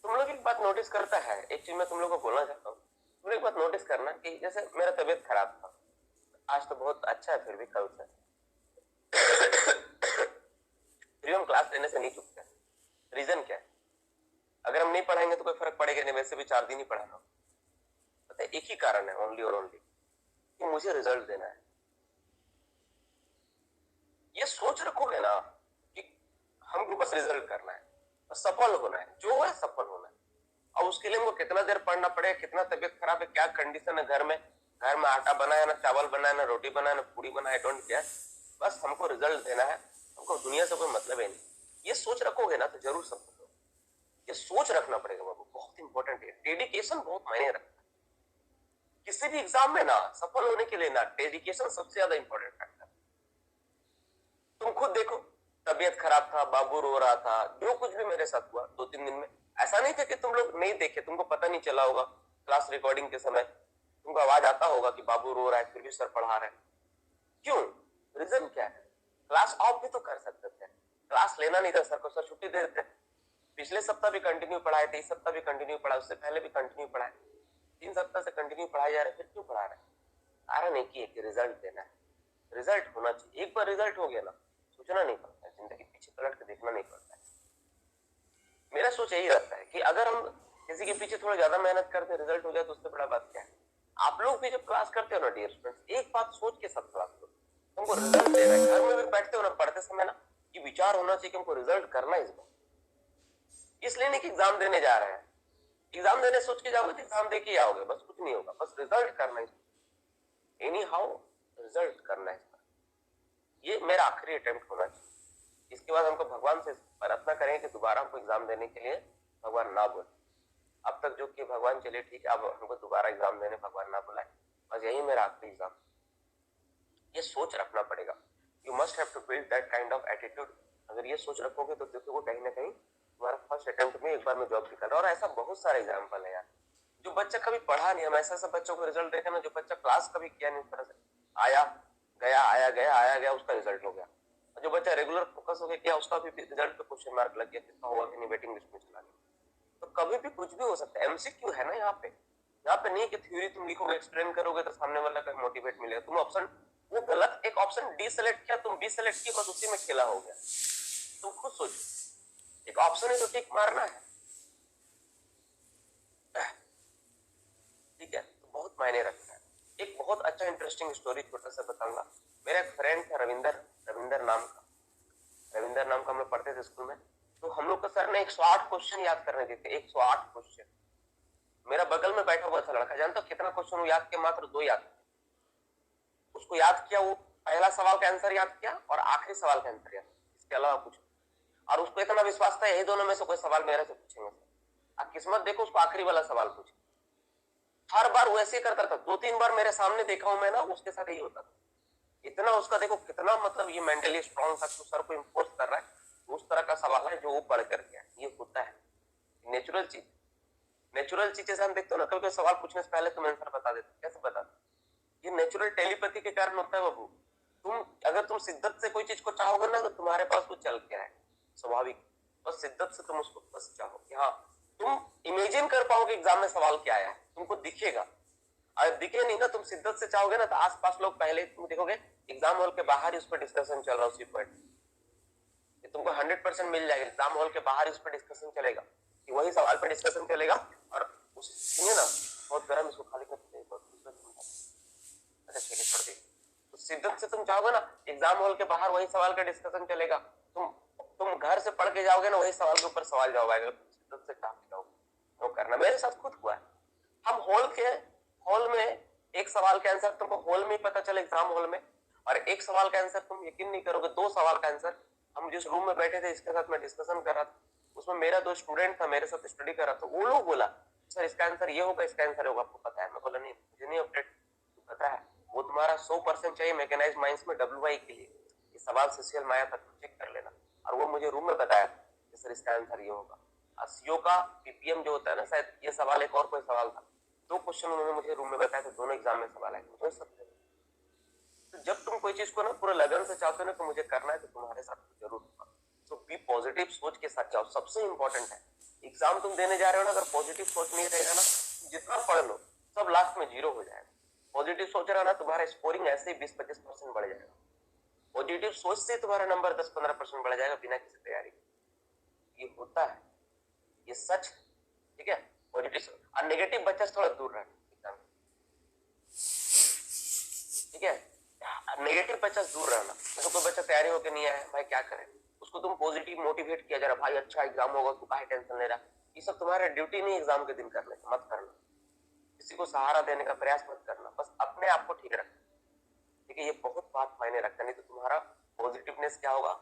तुम लोग एक बात नोटिस करता है, एक चीज मैं तुम लोग को बोलना चाहता हूँ। तुम लोग एक बात नोटिस करना कि जैसे मेरा तबीयत खराब था, आज तो बहुत अच्छा है, फिर भी कल से फिर हम क्लास लेने से नहीं चुकते। रीजन क्या है? अगर हम नहीं पढ़ाएंगे तो कोई फर्क पड़ेगा नहीं, वैसे भी 4 दिन ही पढ़ाना। पता है, एक ही कारण है, ओनली और ओनली, कि मुझे रिजल्ट देना है। ये सोच रखोगे ना कि हमको बस रिजल्ट करना है, बस सफल होना है, जो है सफल होना है। और उसके लिए हमको कितना देर पढ़ना पड़ेगा, कितना तबीयत खराब है, क्या कंडीशन है घर में आटा बना है ना, चावल बना है ना, रोटी बना है ना, पूरी बना है, डोंट केयर, बस हमको रिजल्ट देना है। हमको दुनिया से कोई मतलब है नहीं। ये सोच रखोगे ना तो जरूर सफल हो। ये सोच रखना पड़ेगा बाबू, बहुत इंपॉर्टेंट है। डेडिकेशन बहुत मायने रखता है किसी भी एग्जाम में ना, सफल होने के लिए ना डेडिकेशन सबसे ज्यादा इंपॉर्टेंट फैक्टर। तुम खुद देखो, तबीयत खराब था, बाबू रो रहा था, जो कुछ भी मेरे साथ हुआ 2-3 दिन में, ऐसा नहीं था कि तुम लोग नहीं देखे, तुमको पता नहीं चला होगा। क्लास रिकॉर्डिंग के समय तुमको आवाज आता होगा कि बाबू रो रहा है, फिर भी सर पढ़ा रहे हैं। क्यों? रीजन क्या है? क्लास ऑफ भी तो कर सकते थे, क्लास लेना नहीं था सर को, सर छुट्टी दे देते। पिछले सप्ताह भी कंटिन्यू पढ़ाए थे, इस सप्ताह भी कंटिन्यू पढ़ा, उससे पहले भी कंटिन्यू पढ़ाए, 3 सप्ताह से कंटिन्यू पढ़ाए जा रहे, फिर क्यों पढ़ा रहे? कारण एक ही है कि रिजल्ट देना है, रिजल्ट होना चाहिए। एक बार रिजल्ट हो गया ना, सोचना नहीं पड़ता है, जिंदगी पीछे पलट के देखना नहीं पड़ता है। मेरा सोच यही रहता है कि अगर हम किसी के पीछे थोड़ा ज्यादा मेहनत करते, रिजल्ट हो जाए तो उससे बड़ा बात क्या है? आप लोग भी जब क्लास करते हो ना डियर स्टूडेंट्स, एक बात सोच के सब क्लास करो, तुमको रिजल्ट देना है। घर में भी बैठते हो ना पढ़ते समय ना, ये विचार होना चाहिए कि हमको रिजल्ट करना है इस बार, इसलिए नहीं कि एग्जाम देने जा रहे हैं, एग्जाम देने सोच के जाओगे तो एग्जाम दे के आओगे, बस कुछ नहीं होगा, बस रिजल्ट करना है, एनी हाउ रिजल्ट करना है। ये मेरा आखिरी अटेम्प्ट होना चाहिए। इसके बाद हमको भगवान से प्रार्थना करें कि दोबारा हमको एग्जाम देने के लिए भगवान ना बोले। अब तक जो कि भगवान चले ठीक है, अब हमको दोबारा एग्जाम देने भगवान ना बुलाए, बस यही मेरा आखिरी एग्जाम। ये सोच रखना पड़ेगा। You must have to build that kind of attitude. अगर ये सोच रखोगे तो देखोगे कहीं ना कहीं तुम्हारा फर्स्ट अटेम्प्ट में एक बार में जॉब निकल रहा है। और ऐसा बहुत सारे एग्जाम्पल है यार, जो बच्चा कभी पढ़ा नहीं, हम ऐसा बच्चों का रिजल्ट देखे ना, जो बच्चा क्लास कभी किया नहीं, तरह से आया गया आया गया आया गया, उसका रिजल्ट हो गया। जो बच्चा रेगुलर फोकस हो गया क्या, उसका भी रिजल्ट पे क्वेश्चन मार्क लग गया, कितना हुआ कि नहीं, वेटिंग लिस्ट में चला गया। तो कभी भी कुछ भी हो सकता है। एमसीक्यू है ना यहाँ पे, यहाँ पे नहीं कि थ्योरी तुम लिखोगे एक्सप्लेन करोगे तो सामने वाला का मोटिवेट मिलेगा। तुम ऑप्शन वो गलत एक ऑप्शन डी सेलेक्ट किया, तुम बी सेलेक्ट किया, बस उसी में खेला हो गया। तुम खुद सोचो, एक ऑप्शन है तो टिक मारना है, ठीक है, तो बहुत मायने रखता है। एक बहुत अच्छा इंटरेस्टिंग स्टोरी छोटा सा बताऊंगा। मेरा एक फ्रेंड था रविंदर नाम का हम लोग पढ़ते थे स्कूल में। तो हम लोग का सर ने 108 क्वेश्चन याद करने देते, 108 क्वेश्चन। मेरा बगल में बैठा हुआ था लड़का, जानता हो कितना क्वेश्चन वो याद किया? मात्र 2 याद। उसको याद किया, वो पहला सवाल का आंसर याद किया और आखिरी सवाल का आंसर याद, इसके अलावा कुछ। और उसको इतना विश्वास था यही दोनों में से कोई सवाल मेरे से पूछेंगे। अब किस्मत देखो, उसको आखिरी वाला सवाल पूछे। हर बार वो ऐसे करता था, 2-3 बार मेरे सामने देखा हूं मैं ना, उसके साथ यही होता था। इतना उसका देखो कितना मतलब ये मेंटली स्ट्रांग था, सर को इंपोज कर रहा है। उस तरह का सवाल है जो वो पढ़ करके ये होता है। नेचुरल चीजें से हम देखते हो ना, कभी सवाल पूछने से पहले तुम आंसर बता देते, कैसे बता दे? ये नेचुरल टेलीपैथी के कारण होता है बाबू। अगर तुम शिद्दत से कोई चीज को चाहोगे ना, तो तुम्हारे पास कुछ चल के है स्वाभाविक, बस शिद्दत से तुम उसको बस चाहो। हाँ, तुम इमेजिन कर पाओगे एग्जाम में सवाल क्या आया है, तुमको दिखेगा। अगर दिखे नहीं ना, तुम शिद्दत से चाहोगे ना, तो आसपास लोग पहले तुम देखोगे एग्जाम हॉल के बाहर ही उस पर डिस्कशन चल रहा है, उसी पॉइंट तुमको 100% मिल जाएगा। एग्जाम हॉल के बाहर उस पर डिस्कशन चलेगा, कि वही सवाल पर डिस्कशन चलेगा। और उस सुनिए ना, बहुत गर्म, इसको खाली करते हैं। अच्छा ठीक है, छोड़ दीजिए। तो शिद्दत से तुम चाहोगे ना, एग्जाम हॉल के बाहर वही सवाल का डिस्कशन चलेगा। तुम घर से पढ़ के जाओगे ना, वही सवाल के ऊपर सवाल जवाब आएगा, शिद्दत से चाह के जाओगे वो करना। मेरे साथ खुद हुआ है। हम हॉल में एक सवाल का आंसर तुमको हॉल में ही पता चले, एग्जाम हॉल में, और एक सवाल का आंसर तुम यकीन नहीं करोगे 2 सवाल का आंसर हम जिस रूम में बैठे थे इसके साथ मैं डिस्कशन कर रहा था, उसमें मेरा 2 स्टूडेंट था मेरे साथ स्टडी कर रहा था। वो लोग बोला सर इसका आंसर ये होगा, इसका आंसर होगा, आपको पता है? मैं बोला नहीं, मुझे नहीं अपडेट पता है। वो तुम्हारा 100% चाहिए मैकेनाइज्ड माइंड्स में WI के लिए, ये सवाल सीसीएल माया तक चेक कर लेना। और वो मुझे रूम में बताया कि सर इसका आंसर ये होगा। सीओ का PPM जो होता है ना, शायद ये सवाल एक और कोई सवाल था, 2 क्वेश्चन उन्होंने मुझे रूम में बताया था, दोनों एग्जाम में सवाल आए मुझे सब। तो जब तुम कोई चीज को ना पूरा लगन से चाहते हो ना, तो मुझे करना है, तो तुम्हारे साथ जरूर होगा। सो बी पॉजिटिव सोच के साथ जाओ, सबसे इंपॉर्टेंट है। एग्जाम तुम देने जा रहे हो ना, अगर पॉजिटिव सोच नहीं रहेगा ना, जितना पढ़ लो सब लास्ट में 0 हो जाएगा। पॉजिटिव सोच रहा ना, तुम्हारा स्कोरिंग ऐसे ही 20-25% बढ़ जाएगा। पॉजिटिव सोच से तुम्हारा नंबर 10-15% बढ़ जाएगा बिना किसी तैयारी के। ये होता है, ये सच, ठीक है। पॉजिटिव और नेगेटिव बच्चा से थोड़ा दूर रहना एग्जाम, ठीक है। नेगेटिव बच्चा से दूर रहना। जैसे कोई बच्चा तैयारी होकर नहीं आया, भाई क्या करें, उसको तुम पॉजिटिव मोटिवेट किया जा रहा, भाई अच्छा एग्जाम होगा, तू काहे टेंशन ले रहा। ये सब तुम्हारा ड्यूटी नहीं एग्जाम के दिन करने, मत करना। किसी को सहारा देने का प्रयास मत करना, बस अपने आप को ठीक रखना, ठीक है। ये बहुत बात मायने रखता, नहीं तो तुम्हारा पॉजिटिवनेस क्या होगा,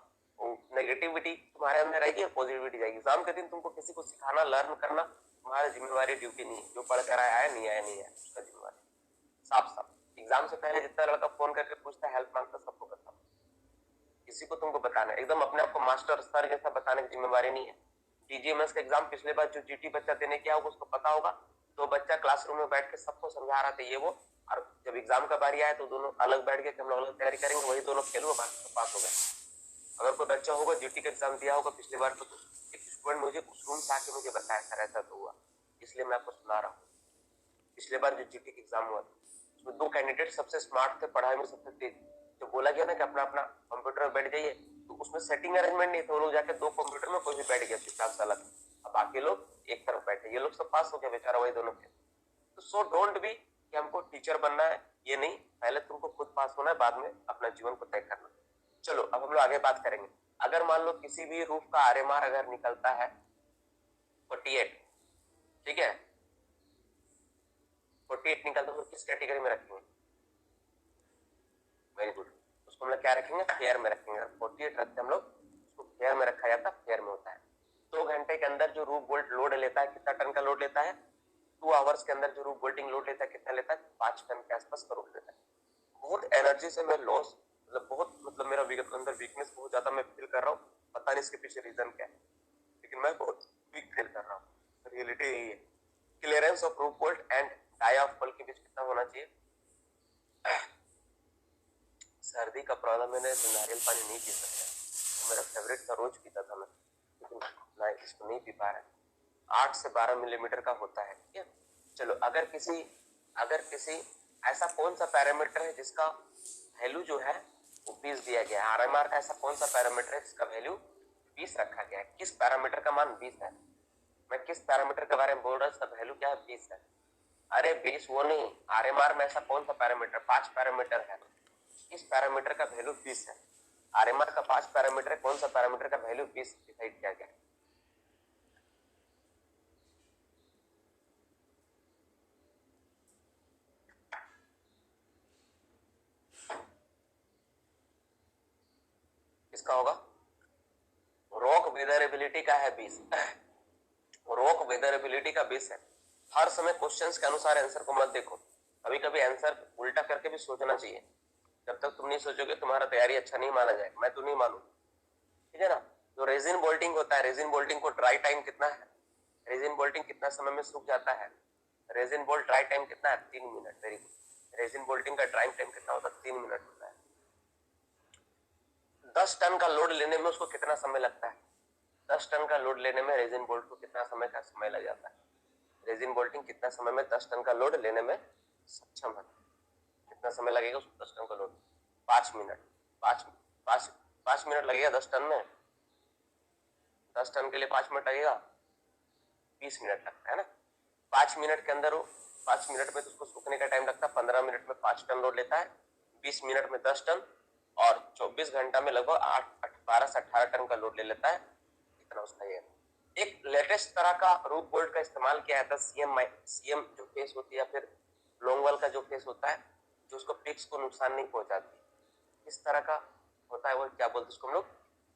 नेगेटिविटी तुम्हारे अंदर रहेगी और पॉजिटिविटी जाएगी। एग्जाम के दिन तुमको किसी को सिखाना, लर्न करना तुम्हारा जिम्मेवारी, ड्यूटी नहीं है। जो पढ़ कर आया नहीं आया उसका जिम्मेवारी। साफ एग्जाम से पहले जितना लड़का फोन करके पूछता है, हेल्प मांगता, सबको बताओ। किसी को तुमको बताना है, एकदम अपने आप को मास्टर सर जैसा बताने की जिम्मेवारी नहीं है। DGMS का एग्जाम पिछले बार जो GT बच्चा देने क्या होगा उसको पता होगा, तो बच्चा क्लासरूम में बैठ के सबको समझा रहा था ये वो, और जब एग्जाम का बारी आया तो दोनों अलग बैठ गए, हम लोग अलग तैयारी करेंगे, वही दोनों फेल हुआ, बाकी तो पास हो गए। अगर कोई बच्चा होगा GT का एग्जाम दिया होगा पिछले बार, तो एक स्टूडेंट मुझे उस रूम से आके मुझे बताया सर ऐसा तो हुआ, इसलिए मैं आपको सुना रहा हूँ। पिछले बार जो GT का एग्जाम हुआ उसमें 2 कैंडिडेट सबसे स्मार्ट थे, पढ़ाई में सबसे तेज। जो बोला गया ना कि अपना अपना कंप्यूटर में बैठ जाइए, तो उसमें सेटिंग अरेंजमेंट नहीं था, वो लोग जाके 2 कंप्यूटर में कोई भी बैठ गया चुपचाप से अलग, अब बाकी लोग एक तरफ बैठे, ये लोग सब पास हो गए, बेचारा वही दोनों थे। तो सो डोंट बी कि हमको टीचर बनना है, ये नहीं, पहले तुमको खुद पास होना है, बाद में अपना जीवन को तय करना। चलो अब हम लोग आगे बात करेंगे। अगर मान लो किसी भी रूफ का RMR अगर निकलता है 48, ठीक है। 48 निकाल तो किस कैटेगरी में रखेंगे? वेरी गुड, उसको हम लोग क्या रखेंगे? फेयर में रखेंगे। 48 रखते हम लोग, उसको फेयर में रखा जाता है, फेयर में होता है। 2 घंटे के अंदर जो रूफ बोल्ट लोड लेता है, कितना टन का लोड लेता है? 2 आवर्स के अंदर जो रूफ बोल्टिंग लोड लेता है कितना लेता है? 5 टन के आसपास का लोड लेता है। बहुत एनर्जी से मैं लॉस, मतलब मेरा अंदर वीकनेस बहुत ज्यादा मैं फील कर रहा हूँ, पता नहीं इसके पीछे रीजन क्या है, लेकिन मैं बहुत वीक फील कर रहा हूँ। रियलिटी यही है। Clearance of roof bolt and diaphragm के बीच कितना होना चाहिए? सर्दी का प्रॉब्लम है ना, तो नारियल पानी नहीं पी सकता, तो मेरा फेवरेट था, रोज पीता था मैं, लेकिन ना इसको नहीं पी पा रहा। 8 से 12 मिलीमीटर का होता है। ठीक है, चलो अगर किसी ऐसा कौन सा पैरामीटर है जिसका वैल्यू जो है वो 20 दिया गया है? आरएमआर का ऐसा कौन सा पैरामीटर है जिसका वैल्यू 20 रखा गया है? किस पैरामीटर का मान 20 है? मैं किस पैरामीटर के बारे में बोल रहा हूँ, इसका वैल्यू क्या है? 20 है। अरे 20 वो नहीं, आरएमआर में ऐसा कौन सा पैरामीटर, 5 पैरामीटर है, इस पैरामीटर का वैल्यू 20 है। आरएमआर का 5 पैरामीटर है, कौन सा पैरामीटर का वैल्यू 20 डिसाइड किया गया है? किसका होगा? रॉक वेदरेबिलिटी का है 20। रॉक वेदरेबिलिटी का 20 है। हर समय क्वेश्चंस के अनुसार आंसर को मत देखो, कभी कभी आंसर उल्टा करके भी सोचना चाहिए। जब तक तुम नहीं सोचोगे तुम्हारा तैयारी अच्छा नहीं माना जाएगा, मैं तो नहीं मानू, ठीक है ना। जो रेजिन बोल्टिंग होता है, रेजिन बोल्टिंग को ड्राई टाइम कितना है? रेजिन बोल्टिंग कितना समय में सूख जाता है? रेजिन बोल्ट ड्राई टाइम कितना है? 3 minute. Very good, resin bolting का ड्राई टाइम कितना होता है? 3 मिनट होता है। 10 टन का लोड लेने में उसको कितना समय लगता है? 10 टन का लोड लेने में रेजिन बोल्ट को कितना समय लग जाता है? रेजिन बोल्टिंग कितना समय में 10 टन का लोड लेने में सक्षम है? कितना समय लगेगा उसको 10 टन का लोड? 5 मिनट। 5 मिनट लगेगा 10 टन में। 10 टन के लिए 5 मिनट लगेगा, 20 मिनट लगता है ना। 5 मिनट के अंदर, 5 मिनट में तो उसको सूखने का टाइम लगता है। 15 मिनट में 5 टन लोड लेता है, 20 मिनट में 10 टन, और 24 घंटा में लगभग 12 से 18 टन का लोड ले लेता है। इतना उसका ये। एक लेटेस्ट तरह का रूफ बोल्ट का इस्तेमाल किया जाता है, सीएम जो फेस होती है या फिर लॉन्गवॉल का जो फेस होता है, जो उसको पिक्स को नुकसान नहीं पहुंचाती, इस तरह का होता है। वो क्या बोलते हैं उसको हम लोग?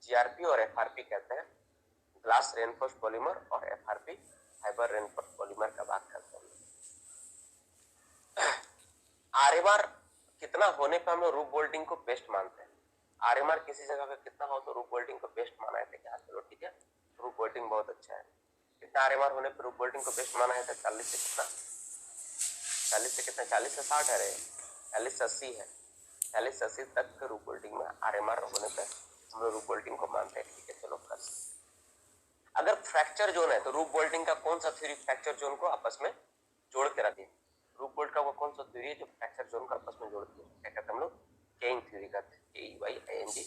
जीआरपी और एफआरपी कहते हैं। ग्लास रेनफोर्स्ड पॉलीमर और एफआरपी फाइबर रेनफोर्स्ड पॉलीमर का बात करते हैं। आरएमआर कितना होने पर हम लोग रूफ बोल्टिंग को बेस्ट मानते हैं? आरएमआर किसी जगह पे कितना हो तो रूफ बोल्टिंग को बेस्ट माना है क्या? चलो ठीक है, रूफ बोल्टिंग बहुत अच्छा है। कितना आरएमआर होने पर रूफ बोल्टिंग को बेस्ट माना है? 40 से कितना? 40 से कितना? 40 से 60 है, 40 से 80 है। 40 से 80 तक रूफ बोल्टिंग में आरएमआर होने पर हम लोग रूफ बोल्टिंग को मानते हैं। ठीक है, चलो कर सकते। अगर फ्रैक्चर जोन है तो रूफ बोल्टिंग का कौन सा थ्योरी फ्रैक्चर जोन को आपस में जोड़ के रखे? रूफ बोल्ट का वो कौन सा थ्योरी है जो फ्रैक्चर जोन को आपस में जोड़ती है? क्या कहते हैं हम लोग? केइंग थ्योरी करते हैं, KEYING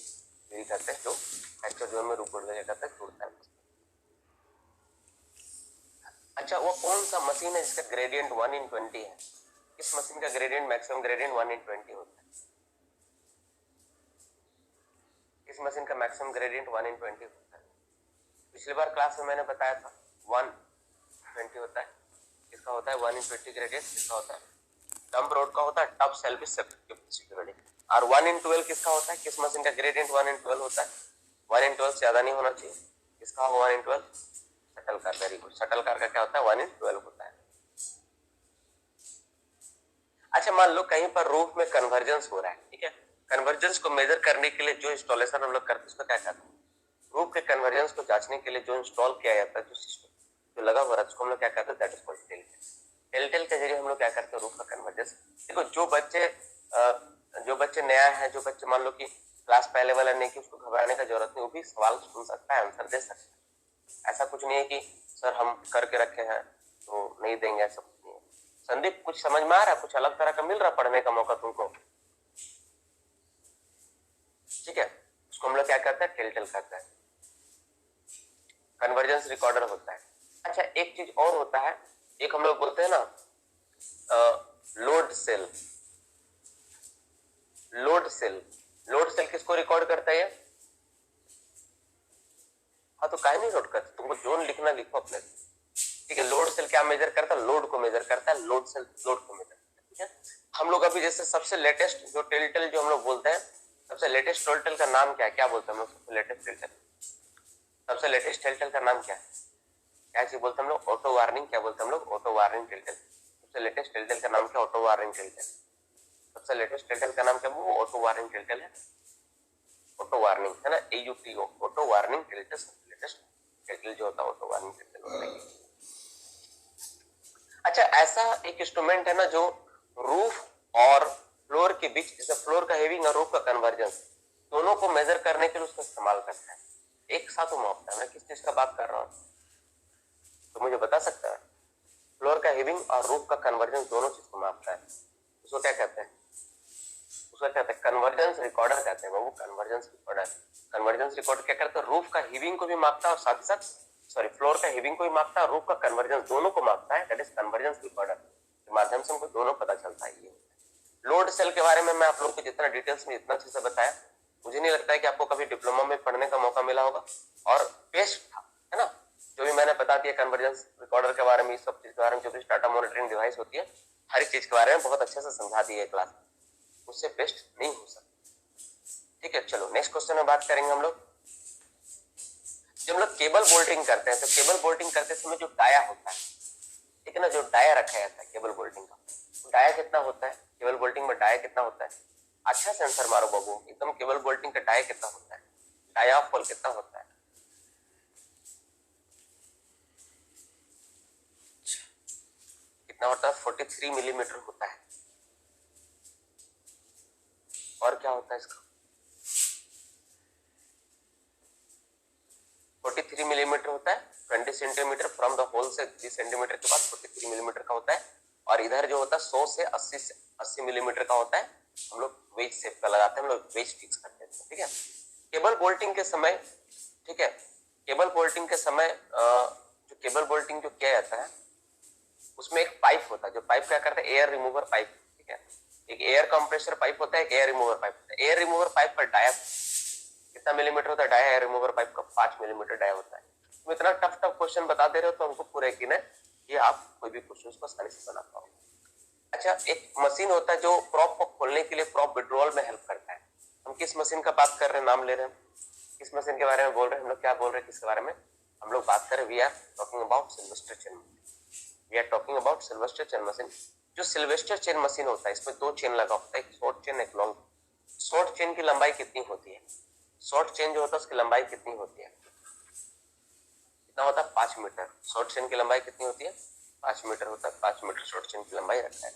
थ्योरी करते हैं, जो फ्रैक्चर जोन में रूफ बोल्ट क्या करता है? जोड़ता है। अच्छा, वो कौन सा मशीन है जिसका ग्रेडियंट 1/20 है? इस मशीन का ग्रेडियंट, मैक्सिमम ग्रेडियंट 1/20 होता है। इस मशीन का मैक्सिमम ग्रेडियंट 1/20 होता है। पिछली बार क्लास में मैंने बताया था 1/20 होता है। इसका होता है 1/20 ग्रेडियंट। इसका होता है डंप रोड का होता है टफ सेल्फ सिक्योरिटी। और 1/12 किसका होता है? किस मशीन का ग्रेडियंट 1/12 होता है? 1/12 से ज्यादा नहीं होना चाहिए। किसका होगा 1/12? Shuttle car. Very good, shuttle car का क्या होता है? 1/12 होता है। अच्छा, मान लो कहीं पर रूफ में कन्वर्जेंस हो रहा है, ठीक है। कन्वर्जेंस को मेजर करने के लिए जो इंस्टॉलेशन हम लोग करते हैं उसको क्या कहते हैं? रूफ के कन्वर्जेंस को जांचने के लिए जो इंस्टॉल किया जाता है, जो सिस्टम जो लगा हुआ है, उसको हम लोग क्या कहते हैं? दैट इज कॉल्ड टेलटेल के जरिए हम लोग क्या करते हैं? रूफ का कन्वर्जेंस। देखो, जो बच्चे नया है, जो बच्चे मान लो कि क्लास पहले वाला नहीं, कि उसको घबराने का जरूरत नहीं, वो भी सवाल सुन सकता है, आंसर दे सकता है। ऐसा कुछ नहीं है कि सर हम करके रखे हैं तो नहीं देंगे, ऐसा कुछ नहीं है। संदीप, कुछ समझ में आ रहा है? कुछ अलग तरह का मिल रहा पढ़ने का मौका तुमको? ठीक है, उसको हम लोग क्या कहते हैं? टेलटेल कहते हैं। कन्वर्जेंस रिकॉर्डर होता है। अच्छा, एक चीज और होता है, एक हम लोग बोलते हैं ना लोड सेल। लोड सेल किसको रिकॉर्ड करता है? हाँ, तो काहे नहीं नोट करते? तुमको जोन लिखना, लिखो अपने। ठीक है। लोड सेल क्या मेजर करता है? लोड को मेजर करता है। लोड सेल लोड को मेजर करता है। ठीक है। हम लोग अभी जैसे सबसे लेटेस्ट जो टेलटेल जो हम लोग बोलते हैं, सबसे लेटेस्ट टेलटेल का नाम क्या है? क्या बोलते हैं हम लोग सबसे लेटेस्ट टेलटेल? सबसे लेटेस्ट टेलटेल का नाम क्या है? क्या चीज बोलते हैं हम लोग? Auto warning. क्या बोलते हैं हम लोग? Auto warning telltale. सबसे लेटेस्ट टेलटेल का नाम क्या? Auto warning telltale. सबसे लेटेस्ट टेलटेल का नाम क्या? वो ऑटो वार्निंग टेलटेल है। ऑटो वार्निंग है ना, AUTO, ऑटो वार्निंग टेलटेल। सबसे लेटेस्ट टेलटेल जो होता है ऑटो वार्निंग टेलटेल होता है। अच्छा, ऐसा एक इंस्ट्रूमेंट है ना जो रूफ और फ्लोर के बीच, जैसे फ्लोर का हेविंग और रूफ का कन्वर्जेंस दोनों को मेजर करने के लिए उसका इस्तेमाल करता है। एक साथ वो मापता है। मैं किस चीज का बात कर रहा हूँ तो मुझे बता सकता है? फ्लोर का हेविंग और रूफ का कन्वर्जेंस दोनों चीज को मापता है। उसको क्या कहते हैं? उसका कहते हैं कन्वर्जेंस रिकॉर्डर कहते हैं बाबू, कन्वर्जेंस रिकॉर्डर। कन्वर्जेंस रिकॉर्डर क्या करता है? रूफ का हीविंग को भी मापता है और साथ ही साथ फ्लोर का हीविंग को भी मापता है और रूफ का कन्वर्जेंस दोनों को मापता है। दैट इज कन्वर्जेंस रिकॉर्डर के माध्यम से हमको दोनों पता चलता है। ये लोड सेल के बारे में मैं आप लोगों को जितना डिटेल्स में इतना अच्छे से बताया, मुझे नहीं लगता है कि आपको कभी डिप्लोमा में पढ़ने का मौका मिला होगा। और बेस्ट था, है ना, जो भी मैंने बता दिया कन्वर्जेंस रिकॉर्डर के बारे में, इस सब चीज के बारे में, जो भी डाटा मॉनिटरिंग डिवाइस होती है, हर एक चीज के बारे में बहुत अच्छे से समझा दी है क्लास। उससे बेस्ट नहीं हो सकता। ठीक है, चलो नेक्स्ट क्वेश्चन में बात करेंगे हम लोग। जब हम लोग केबल बोल्टिंग करते हैं तो केबल बोल्टिंग करते समय जो डाया होता है, ठीक है ना, जो डाया रखा जाता है केबल बोल्टिंग का, डाया कितना होता है? केबल बोल्टिंग में डाया कितना होता है? अच्छा से आंसर मारो बाबू, एकदम केबल बोल्टिंग का डाया कितना होता है? डायाफ्राम कितना होता है? कितना होता है? 43 मिलीमीटर होता है। और क्या होता है इसका? 43 मिलीमीटर होता है। 20 सेंटीमीटर फ्रॉम द होल से 30 सेंटीमीटर के बाद 43 मिलीमीटर का होता है। और इधर जो होता है 100 से 80 मिलीमीटर का होता है। हम लोग वेज शेप का लगाते हैं, हम लोग वेज फिक्स करते हैं। ठीक है, केबल बोल्टिंग के समय, ठीक है, केबल बोल्टिंग के समय जो केबल बोल्टिंग जो किया जाता है उसमें एक पाइप होता है। जो पाइप क्या करता है? Air remover pipe. ठीक है, एक एयर कंप्रेसर पाइप होता है, एक एयर रिमूवर पाइप होता है। एयर रिमूवर पाइप पर डाया कितना मिलीमीटर होता है? डाया एयर रिमूवर पाइप का 5 मिलीमीटर डाया होता है। तुम इतना टफ क्वेश्चन बता दे रहे हो तो हमको पूरा यकीन है कि आप कोई भी क्वेश्चन को आसानी से बना पाओगे। अच्छा, एक मशीन होता है जो प्रॉप को खोलने के लिए प्रॉप विड्रॉल में हेल्प करता है। हम किस मशीन का बात कर रहे हैं? नाम ले रहे हैं, किस मशीन के बारे में बोल रहे हैं हम लोग? क्या बोल रहे हैं? किसके बारे में हम लोग बात कर रहे हैं? We are talking about Sylvester chain machine. We are talking about Sylvester chain machine. जो सिल्वेस्टर चेन मशीन होता है इसमें 2 चेन लगा होता है, एक शॉर्ट चेन, एक लॉन्ग। शॉर्ट चेन की लंबाई कितनी होती है? शॉर्ट चेन जो होता है उसकी लंबाई कितनी होती है? कितना होता है? 5 मीटर। शॉर्ट चेन की लंबाई कितनी होती है? 5 मीटर होता है। 5 मीटर शॉर्ट चेन की लंबाई रखा है।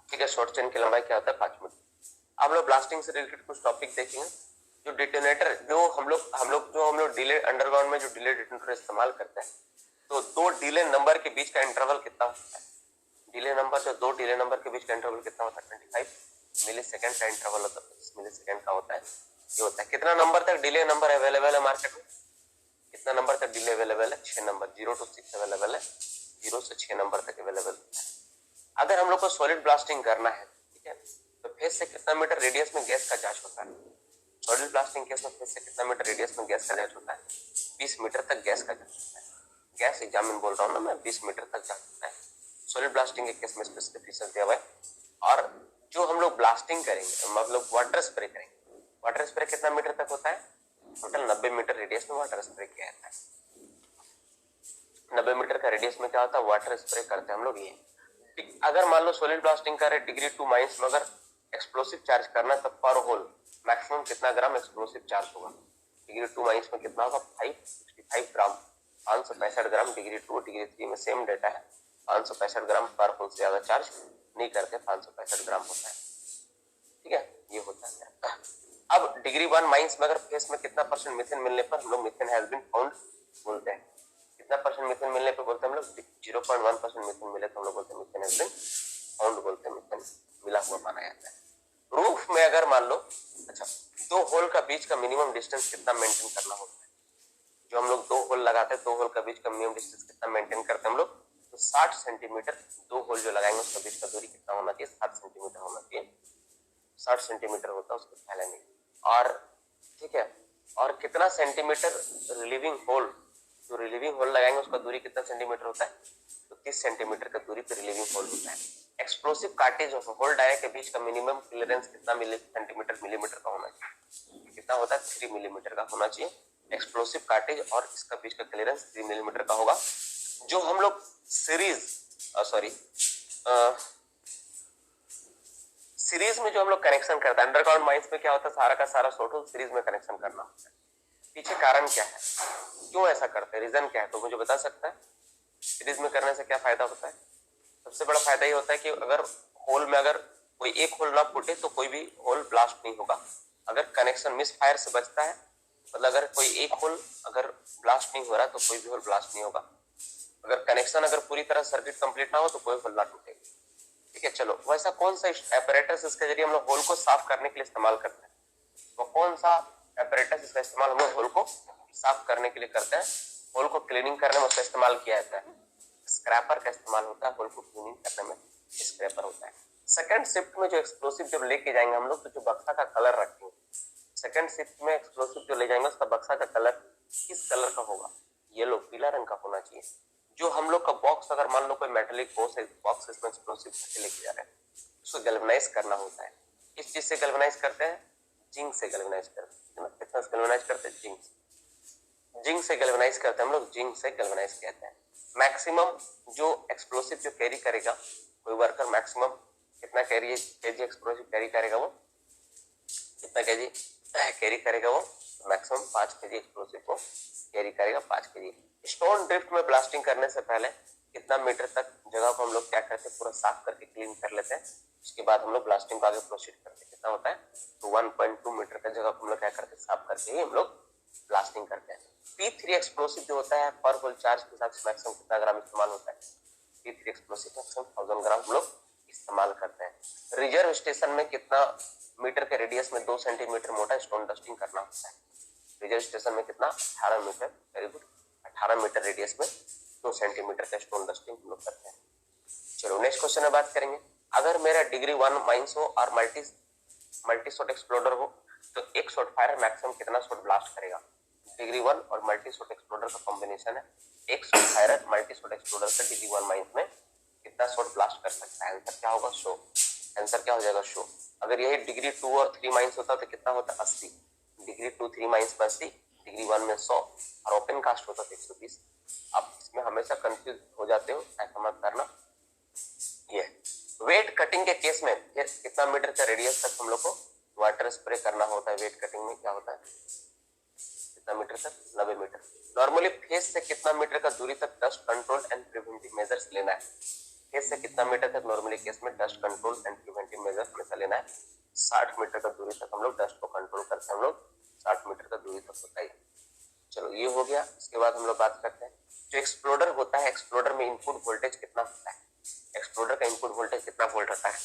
ठीक है, शॉर्ट चेन की लंबाई क्या होता है? 5 मीटर। आप लोग ब्लास्टिंग से रिलेटेड कुछ टॉपिक देखेंगे। जो डिटोनेटर जो हम लोग डिले अंडरग्राउंड में जो डिले डिटोनेटर इस्तेमाल करते हैं, तो 2 डिले नंबर के बीच का इंटरवल कितना होता है? डिले नंबर जो 2 डिले नंबर के बीच का इंटरवल कितना होता है? 25 मिली सेकेंड का इंटरवल होता है, 25 मिली सेकेंड का होता है। ये होता है। कितना नंबर तक डिले नंबर अवेलेबल है मार्केट में? कितना नंबर तक डिले अवेलेबल है? 6 नंबर। 0 to 6 अवेलेबल है। 0 से 6 नंबर तक अवेलेबल है। अगर हम लोग को सॉलिड ब्लास्टिंग करना है, ठीक है, तो फेस से कितना मीटर रेडियस में गैस का जांच होता है? सॉलिड ब्लास्टिंग केस में फेस से कितना मीटर रेडियस में गैस का जांच होता है? 20 मीटर तक गैस का जांच होता है। गैस एग्जाम में बोल रहा हूँ ना मैं, 20 मीटर तक जांच होता है। सॉलिड ब्लास्टिंग के केस में स्पेसिफिकेशन दिया हुआ है। और जो हम लोग ब्लास्टिंग करेंगे, मतलब वाटर स्प्रे करेंगे, वाटर स्प्रे कितना मीटर तक होता है? टोटल 90 मीटर रेडियस में वाटर स्प्रे किया जाता है। 90 मीटर का रेडियस में क्या होता है? वाटर स्प्रे करते हैं हम लोग। ये अगर मान लो सॉलिड ब्लास्टिंग कर रहे डिग्री 2 माइनस में, अगर एक्सप्लोसिव चार्ज करना है तो पर होल मैक्सिमम कितना ग्राम एक्सप्लोसिव चार्ज होगा? डिग्री 2 माइनस में कितना होगा? 565 ग्राम, 565 ग्राम। डिग्री 2 डिग्री 3 में सेम डेटा है, 565 ग्राम पर होल से ज्यादा चार्ज नहीं करते, 565 ग्राम होता है। ठीक है, ये होता है। अब डिग्री 1 माइनस में अगर फेस में कितना परसेंट मिथेन मिलने पर हम लोग मिथेन हैज बीन फाउंड बोलते हैं? कितना परसेंट मिथेन मिलने पर बोलते हैं हम लोग? 0.1% मिथेन मिले तो हम लोग बोलते हैं मिथेन हैज बीन फाउंड, बोलते हैं मिथेन मिला हुआ माना जाता है। रूफ में अगर मान लो, अच्छा, 2 होल का बीच का मिनिमम डिस्टेंस कितना मेंटेन करना होता है? जो हम लोग 2 होल लगाते हैं, 2 होल का बीच का मिनिमम डिस्टेंस कितना मेंटेन करते हैं हम लोग? तो 60 सेंटीमीटर। 2 होल जो लगाएंगे उसका बीच का दूरी कितना होना चाहिए? 60 सेंटीमीटर होना चाहिए। 60 सेंटीमीटर होता है उसको फैला नहीं। और ठीक है, और कितना सेंटीमीटर रिलीविंग होल जो रिलीविंग होल लगाएंगे उसका दूरी कितना सेंटीमीटर होता है, तो 30 सेंटीमीटर का दूरी पे रिलीविंग होल होता है। Explosive cartridge of hole dia के बीच का मिनिमम क्लियरेंस कितना सेंटीमीटर मिलीमीटर का होना चाहिए, कितना होता है 3 मिलीमीटर का होना चाहिए। एक्सप्लोसिव कार्टेज और इसका बीच का क्लियरेंस 3 मिलीमीटर का होगा। जो हम लोग सीरीज में जो हम लोग कनेक्शन करते हैं, अंडरग्राउंड माइंस में क्या होता है, सारा का सारा शॉर्ट होल सीरीज में कनेक्शन करना होता है। पीछे कारण क्या है, क्यों ऐसा करते हैं, रीजन क्या है, तो मुझे बता सकता है? सीरीज में करने से क्या फायदा होता है? सबसे बड़ा फायदा ये होता है कि अगर होल में अगर कोई एक होल ना फूटे तो कोई भी होल ब्लास्ट नहीं होगा। अगर कनेक्शन मिस फायर से बचता है, मतलब अगर कोई एक होल अगर ब्लास्ट नहीं हो रहा तो कोई भी होल ब्लास्ट नहीं होगा। अगर कनेक्शन अगर पूरी तरह सर्किट कंप्लीट ना हो तो कोई होल ना टूटेगा। ठीक है, चलो वैसा कौन सा एपरेटस इसके जरिए हम लोग होल को साफ करने के लिए इस्तेमाल करते हैं, तो कौन सा एपरेटस इसका इस्तेमाल हम लोग होल को साफ करने के लिए करते हैं? होल को क्लीनिंग करने में उसका इस्तेमाल किया जाता है, स्क्रैपर का इस्तेमाल होता है। होल को क्लीनिंग करने में स्क्रैपर होता है। सेकंड शिफ्ट में जो एक्सप्लोसिव जब लेके जाएंगे हम लोग, तो जो बक्सा का कलर रखेंगे, सेकंड शिफ्ट में एक्सप्लोसिव जो ले जाएंगे उसका बक्सा का कलर किस कलर का होगा? येलो, पीला रंग का होना चाहिए। जो हम लोग का बॉक्स, अगर मान लो कोई मेटेलिक बॉक्स इसमें एक्सप्लोसिव लेके जा रहे हैं, उसको गैल्वेनाइज करना होता है। किस चीज से गैल्वेनाइज करते हैं? जिंक से गैल्वेनाइज करते हैं। कितना से गैल्वेनाइज करते हैं? जिंक से गैल्वेनाइज करते हैं हम लोग, जिंक से गैल्वेनाइज कहते हैं। मैक्सिमम जो एक्सप्लोसिव जो कैरी करेगा कोई वर्कर, मैक्सिमम कितना केजी एक्सप्लोसिव कैरी करेगा? वो कितना केजी कैरी करेगा? वो मैक्सिमम 5 केजी एक्सप्लोसिव को कैरी करेगा, 5 केजी। स्टोन ड्रिफ्ट में ब्लास्टिंग करने से पहले कितना मीटर तक जगह को हम लोग क्या करते हैं, पूरा साफ करके क्लीन कर लेते हैं, उसके बाद हम लोग ब्लास्टिंग को आगे प्रोसीड करते हैं। कितना होता है? तो 1.2 मीटर का जगह को हम लोग क्या करते हैं, साफ करके ही हम लोग ब्लास्टिंग करते हैं। P3 एक्सप्लोसिव जो होता है पर होल चार्ज के हिसाब से मैक्सिमम कितना ग्राम इस्तेमाल होता है? P3 एक्सप्लोसिव मैक्सिमम 1000 ग्राम हम लोग इस्तेमाल करते हैं। रिजर्व स्टेशन में कितना मीटर के रेडियस में 2 सेंटीमीटर मोटा स्टोन डस्टिंग करना होता है? रिजर्व स्टेशन में कितना? 18 metre, very good, 18 metre radius में 2 सेंटीमीटर का स्टोन डस्टिंग हम लोग करते हैं। चलो नेक्स्ट क्वेश्चन में बात करेंगे। अगर मेरा डिग्री 1 माइंस हो और मल्टी शॉट एक्सप्लोडर हो, तो एक शॉट फायर मैक्सिमम कितना शॉट ब्लास्ट करेगा? डिग्री 1 और मल्टी शॉट एक्सप्लोडर का कॉम्बिनेशन है। एक shot fire multi shot exploder से डिग्री 1 माइंस में कितना शॉट ब्लास्ट कर सकता है? आंसर क्या होगा? शो। आंसर क्या हो जाएगा? शो। अगर यही डिग्री 2 और 3 माइंस होता तो कितना होता? 80। डिग्री 2 3 माइंस में 80, डिग्री 1 में 100 और ओपन कास्ट होता तो 120। आप इसमें हमेशा कंफ्यूज हो जाते हो, ऐसा मत करना। ये वेट कटिंग के केस में कितना मीटर का रेडियस तक हम लोग को वाटर स्प्रे करना होता है? वेट कटिंग में क्या होता है, कितना मीटर तक? 90 मीटर। नॉर्मली फेस से कितना मीटर का दूरी तक dust control and preventive measures लेना है? फेस से कितना मीटर तक नॉर्मली केस में dust control and preventive measures हमेशा लेना है? 60 मीटर का दूरी तक हम लोग डस्ट को कंट्रोल करते हैं। हम लोग 60 मीटर का दूरी तक होता है। चलो ये हो गया। इसके बाद हम लोग बात करते हैं जो एक्सप्लोडर होता है, एक्सप्लोडर में इनपुट वोल्टेज कितना होता है? एक्सप्लोडर का इनपुट वोल्टेज कितना वोल्ट होता है?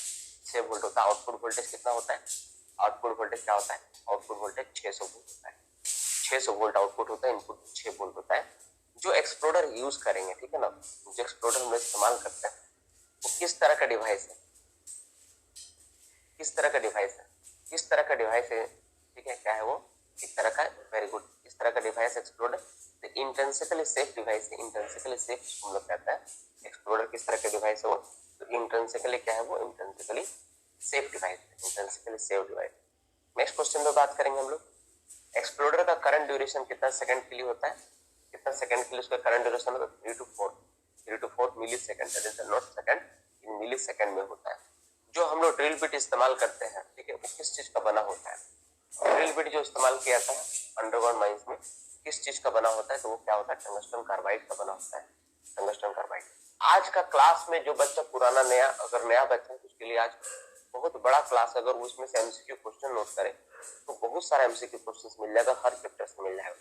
6 वोल्ट होता है। आउटपुट वोल्टेज कितना होता है? आउटपुट वोल्टेज क्या होता है? आउटपुट वोल्टेज 600 वोल्ट होता है। 600 वोल्ट आउटपुट होता है, इनपुट 6 वोल्ट होता है। जो एक्सप्लोडर यूज करेंगे, ठीक है ना, जो एक्सप्लोडर हम लोग इस्तेमाल करते हैं वो किस तरह का डिवाइस है? किस तरह का डिवाइस है? किस तरह का डिवाइस है? ठीक है, क्या है वो? इस तरह का, वेरी गुड, इस तरह का device exploder intrinsically safe device है। इंट्रिंसिकली सेफ हम लोग कहते हैं। एक्सप्लोडर किस तरह का डिवाइस है वो? तो इंट्रिंसिकली क्या है वो? इंट्रिंसिकली सेफ डिवाइस है। Intrinsically safe device. Next question में बात करेंगे हम लोग। एक्सप्लोडर का करंट ड्यूरेशन कितना सेकंड के लिए होता है? कितना सेकंड के लिए उसका करंट ड्यूरेशन होता है? 3 to 4 millisecond, that is not second, in millisecond में होता है। जो हम लोग ड्रिल बिट इस्तेमाल करते हैं, ठीक है, वो किस चीज का बना होता है? ड्रिल बिट जो इस्तेमाल किया जाता है अंडरग्राउंड माइंस में किस चीज का बना होता है? तो वो क्या होता है? टंगस्टन कार्बाइड का बना होता है। Tungsten carbide. आज का क्लास में जो बच्चा पुराना नया, अगर नया बच्चा है तो उसके लिए आज बहुत बड़ा क्लास, अगर उसमें से एमसीक्यू क्वेश्चन नोट करे तो बहुत सारा एमसीक्यू क्वेश्चन मिल जाएगा, हर चैप्टर से मिल जाएगा।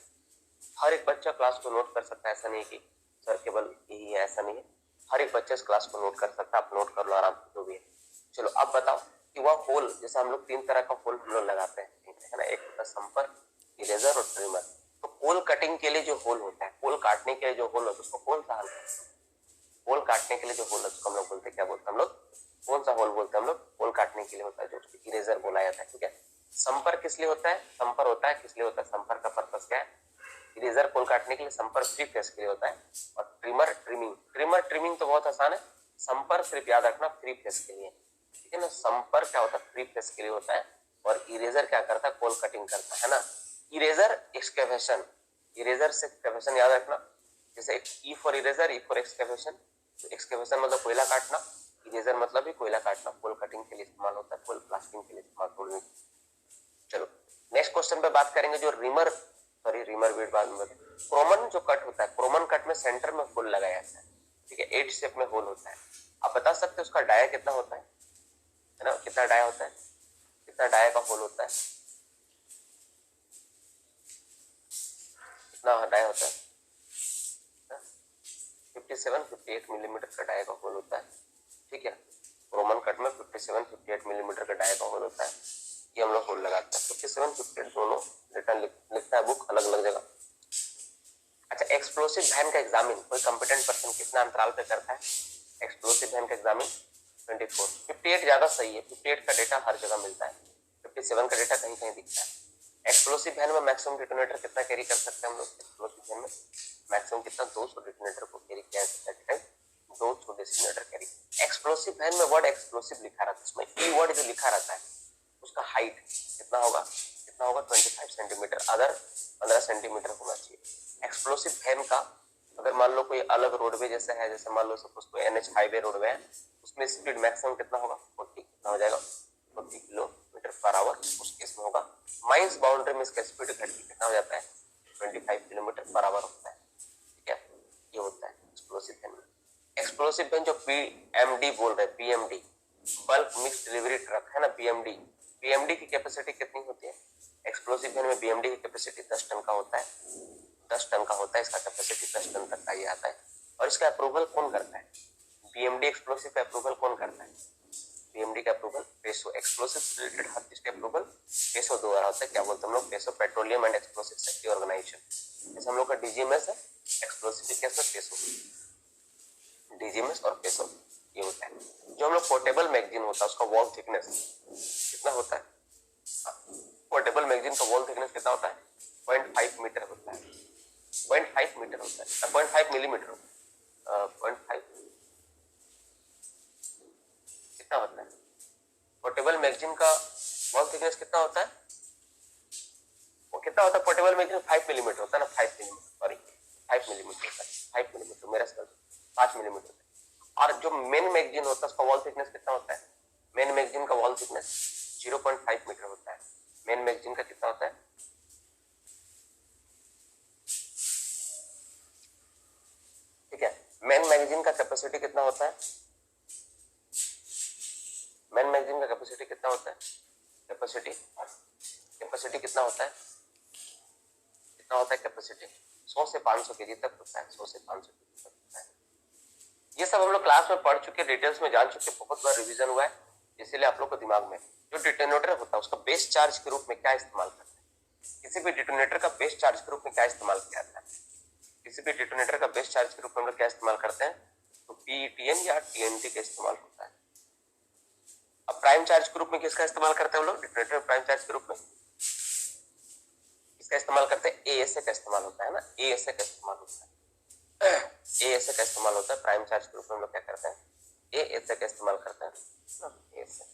हर एक बच्चा क्लास को नोट कर सकता है, ऐसा नहीं कि सर केवल यही है, ऐसा नहीं है। हर एक बच्चा इस क्लास को नोट कर सकता है, आप नोट कर लो आराम से जो भी है। चलो अब बताओ कि वह होल, जैसे हम लोग 3 तरह का होल हम लोग लगाते हैं, है ना, एक होता है संपर्क, इरेजर और ट्रिमर। तो होल कटिंग के लिए जो होल होता है, होल काटने के लिए जो होल होता है उसको कौन सा होल? होल काटने के लिए जो होल है उसको हम लोग बोलते हैं, क्या बोलते हैं हम लोग? कौन सा होल बोलते हैं हम लोग? होल काटने के लिए होता है, जो उसको इरेजर बोला जाता है। ठीक है। संपर्क किस लिए होता है? संपर्क होता है, किस लिए होता है? संपर्क का पर्पस क्या है? इरेजर कोल काटने के लिए, संपर्क फ्री फेस के लिए होता है, और ट्रिमर ट्रिमिंग। ट्रिमर ट्रिमिंग तो बहुत आसान है, संपर्क सिर्फ याद रखना फ्री फेस के लिए, ठीक है ना। संपर्क क्या होता है, फ्री फेस के लिए होता है, और इरेजर क्या करता है, कोल कटिंग करता है ना। इरेजर एक्सकेवेशन, इरेजर से एक्सकेवेशन याद रखना, जैसे E for eraser, E for excavation. Excavation मतलब कोयला काटना, इरेजर मतलब भी कोयला काटना, कोल कटिंग के लिए इस्तेमाल होता है, कोल प्लास्टिंग के लिए इस्तेमाल होता है। चलो नेक्स्ट क्वेश्चन पे बात करेंगे, जो रिमर वीड बाद में। क्रोमन जो कट होता है, क्रोमन कट में सेंटर में होल लगाया जाता है, ठीक है, 8 शेप में होल होता है। आप बता सकते हैं उसका डाया कितना होता है ना, कितना डाया होता है, कितना डाया का होल होता है, कितना डाया होता है, 57-58 मिलीमीटर का डाया का होल होता है, ठीक है। रोमन कट में 57-58 मिलीमीटर का डाया का होल होता है, ये हम लोग होल लगाते हैं। 57-58 दोनों रिटर्न लिखता है बुक अलग अलग जगह। अच्छा, एक्सप्लोसिव वैन का एग्जामिन कोई कॉम्पिटेंट पर्सन कितना अंतराल पे करता है, एक्सप्लोसिव वैन का एग्जामिन 24। 58 ज्यादा सही है, 58 का डेटा हर जगह मिलता है, 57 का डेटा कहीं कहीं दिखता है। एक्सप्लोसिव वैन में मैक्सिमम डिटोनेटर कितना कैरी कर सकते हैं हम लोग, एक्सप्लोसिव वैन में मैक्सिमम कितना, 200 डिटोनेटर को कैरी किया जा सकता है, 200 डिटोनेटर कैरी। एक्सप्लोसिव वैन में वर्ड एक्सप्लोसिव लिखा रहता है, उसमें ई वर्ड जो लिखा रहता है उसका हाइट कितना होगा, कितना होगा 25 सेंटीमीटर, अदर 15 सेंटीमीटर होना चाहिए। एक्सप्लोसिव वैन का अगर मान लो कोई अलग रोडवे जैसा है, जैसे मान लो सपोज कोई एनएच हाईवे रोडवे है, उसमें स्पीड मैक्सिमम कितना होगा, 40 कितना हो जाएगा, 40 किलोमीटर पर आवर, उस केस में होगा। माइंस बाउंड्री में इसका स्पीड घट के कितना हो जाता है, 25 किलोमीटर पर आवर होता है, ठीक है, ये होता है एक्सप्लोसिव वैन में। एक्सप्लोसिव वैन जो पीएमडी बोल रहे हैं, PMD bulk mix delivery truck है ना, पीएमडी, पीएमडी की कैपेसिटी कितनी होती है, एक्सप्लोसिव वैन में पीएमडी की कैपेसिटी 10 टन का होता है, 10 टन का होता है इसका कैपेसिटी, 10 टन तक का ये आता है। और इसका अप्रूवल कौन करता है, पीएमडी एक्सप्लोसिव का अप्रूवल कौन करता है, पीएमडी का अप्रूवल पेसो, एक्सप्लोसिव रिलेटेड हर चीज का अप्रूवल पेसो द्वारा होता है। क्या बोलते हैं हम लोग, PESO, petroleum and explosive safety organisation. जैसे हम लोग का डीजीएमएस है, एक्सप्लोसिव केस में पेसो, डीजीएमएस और पेसो ये होता है। जो हम लोग पोर्टेबल मैगजीन होता है उसका वॉल थिकनेस कितना होता है, पोर्टेबल मैगजीन का वॉल थिकनेस कितना होता है, 0.5 मीटर होता है, 0.5 मीटर होता है, 0.5 मिलीमीटर होता है, 0.5 कितना होता है, पोर्टेबल मैगजीन का वॉल थिकनेस कितना होता है, वो कितना होता है, पोर्टेबल मैगजीन 5 मिलीमीटर होता है ना, 5 मिलीमीटर, सॉरी 5 मिलीमीटर होता है, 5 मिलीमीटर मेरा सर 5 मिलीमीटर। और जो मेन मैगजीन होता है उसका वॉल थिकनेस कितना होता है, मेन मैगजीन का वॉल थिकनेस 0.5 मीटर होता है, मेन मैगजीन का कितना होता है, ठीक है। मेन मैगजीन का कैपेसिटी कितना होता है, मेन मैगजीन का कैपेसिटी कितना होता है, कैपेसिटी कितना होता है, कितना होता है कैपेसिटी, 100 से 500 केजी तक होता है, 100 से 500 केजी तक होता है। ये सब हम लोग क्लास में पढ़ चुके, डिटेल्स में जान चुके, बहुत बार रिवीजन हुआ है, इसीलिए आप लोग को दिमाग में। जो डिटोनेटर होता है उसका बेस चार्ज के रूप में क्या इस्तेमाल करते हैं, किसी भी डिटोनेटर का बेस चार्ज के रूप में क्या इस्तेमाल किया जाता है, किसी भी डिटोनेटर का बेस चार्ज के रूप में हम लोग क्या इस्तेमाल करते हैं, तो पीईटीएन या टीएनटी का इस्तेमाल होता है। अब प्राइम चार्ज के रूप में किसका इस्तेमाल करते हैं हम लोग, डिटोनेटर प्राइम चार्ज के रूप में किसका इस्तेमाल करते हैं, एएसए का इस्तेमाल होता है ना, एएसए का इस्तेमाल होता है, एएसए का इस्तेमाल होता है प्राइम चार्ज के रूप में हम लोग क्या करते हैं, एएसए का इस्तेमाल करते हैं, एएसए।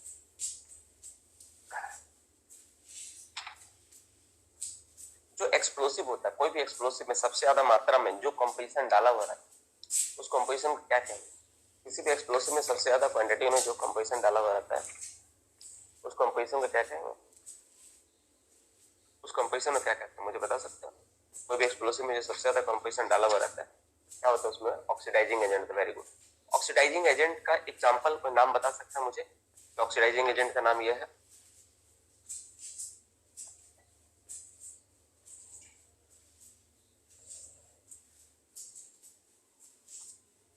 जो एक्सप्लोसिव होता है, कोई भी एक्सप्लोसिव में सबसे ज्यादा मात्रा में जो कंपोजिशन डाला हुआ है उस कंपोजिशन को क्या कहेंगे, किसी भी एक्सप्लोसिव में सबसे ज्यादा क्वांटिटी में जो कंपोजिशन डाला हुआ रहता है उस कंपोजिशन को क्या कहेंगे, उस कंपोजिशन में क्या कहते हैं मुझे बता सकते हो, कोई भी एक्सप्लोसिव में जो सबसे ज्यादा कंपोजिशन डाला हुआ रहता है क्या होता है उसमें, oxidising agent. Very good, oxidising agent का एग्जांपल कोई नाम बता सकता है मुझे, ऑक्सीडाइजिंग एजेंट का नाम यह है,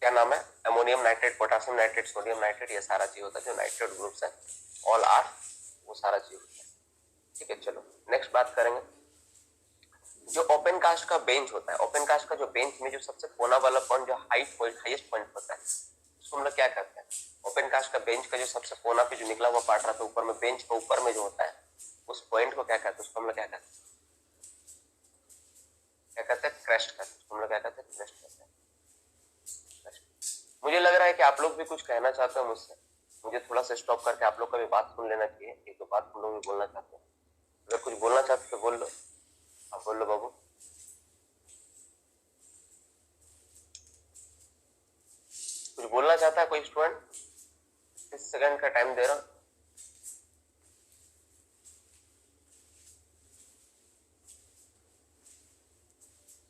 क्या नाम है, ammonium nitrate, potassium nitrate, sodium nitrate, ये सारा चीज होता है जो नाइट्रेट ग्रुप्स है, ऑल आर, वो सारा चीज होता है, ठीक है। चलो नेक्स्ट बात करेंगे, जो ओपन कास्ट का बेंच होता है, ओपन कास्ट का जो बेंच में जो सबसे कोना वाला पॉइंट जो हाईएस्ट पॉइंट होता है उसको हम लोग क्या करते हैं, ओपन कास्ट का बेंच का जो सबसे कोना पे जो निकला हुआ पार्ट रहता है ऊपर में, बेंच के ऊपर में जो होता है उस पॉइंट को क्या कहते हैं, उसको हम लोग क्या कहते हैं, क्या कहते रेस्ट करते हैं, हम लोग क्या कहते हैं, रेस्ट करते हैं। मुझे लग रहा है कि आप लोग भी कुछ कहना चाहते हो मुझसे, मुझे थोड़ा सा स्टॉप करके आप लोग का भी बात सुन लेना चाहिए, एक दो बात हम लोग भी बोलना चाहते हैं। अगर कुछ बोलना चाहते तो बोल लो, आप बोल लो बाबू। कुछ बोलना चाहता है कोई स्टूडेंट? 30 सेकंड का टाइम दे रहा हूं।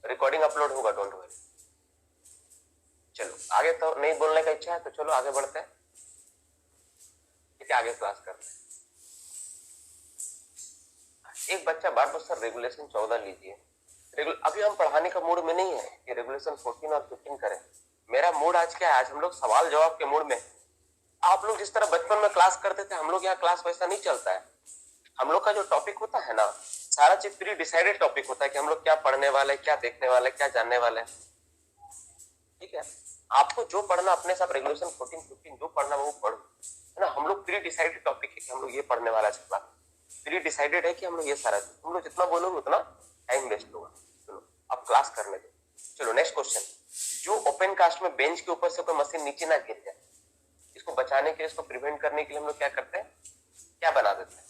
रिकॉर्डिंग अपलोड होगा, डोंट वरी। चलो आगे, तो नहीं बोलने का इच्छा है तो चलो आगे बढ़ते हैं, ठीक है, आगे क्लास करते हैं। एक बच्चा बार बार सर रेगुलेशन 14 लीजिए। अभी हम पढ़ाने का मूड में नहीं है कि रेगुलेशन 14 और 15 करें। मेरा मूड आज क्या है, आज हम लोग सवाल जवाब के मूड में। आप लोग जिस तरह बचपन में क्लास करते थे, हम लोग यहाँ क्लास वैसा नहीं चलता है। हम लोग का जो टॉपिक होता है ना, सारा चीज प्री डिसाइडेड टॉपिक होता है कि हम लोग क्या पढ़ने वाले, क्या देखने वाले, क्या जानने वाले, ठीक है। आपको जो पढ़ना अपने साथ, रेगुलेशन 14 15 जो पढ़ना वो पढ़ो, है ना। हम लोग प्री डिसाइडेड टॉपिक है कि हम लोग ये पढ़ने वाला है, क्लास प्री डिसाइडेड है कि हम लोग ये सारा, तुम लोग जितना बोलोगे उतना टाइम वेस्ट होगा। चलो अब क्लास करने दो। चलो नेक्स्ट क्वेश्चन, जो ओपन कास्ट में बेंच के ऊपर से कोई मशीन नीचे ना गिर जाए, इसको बचाने के लिए, इसको प्रिवेंट करने के लिए हम लोग क्या करते हैं, क्या बना देते हैं,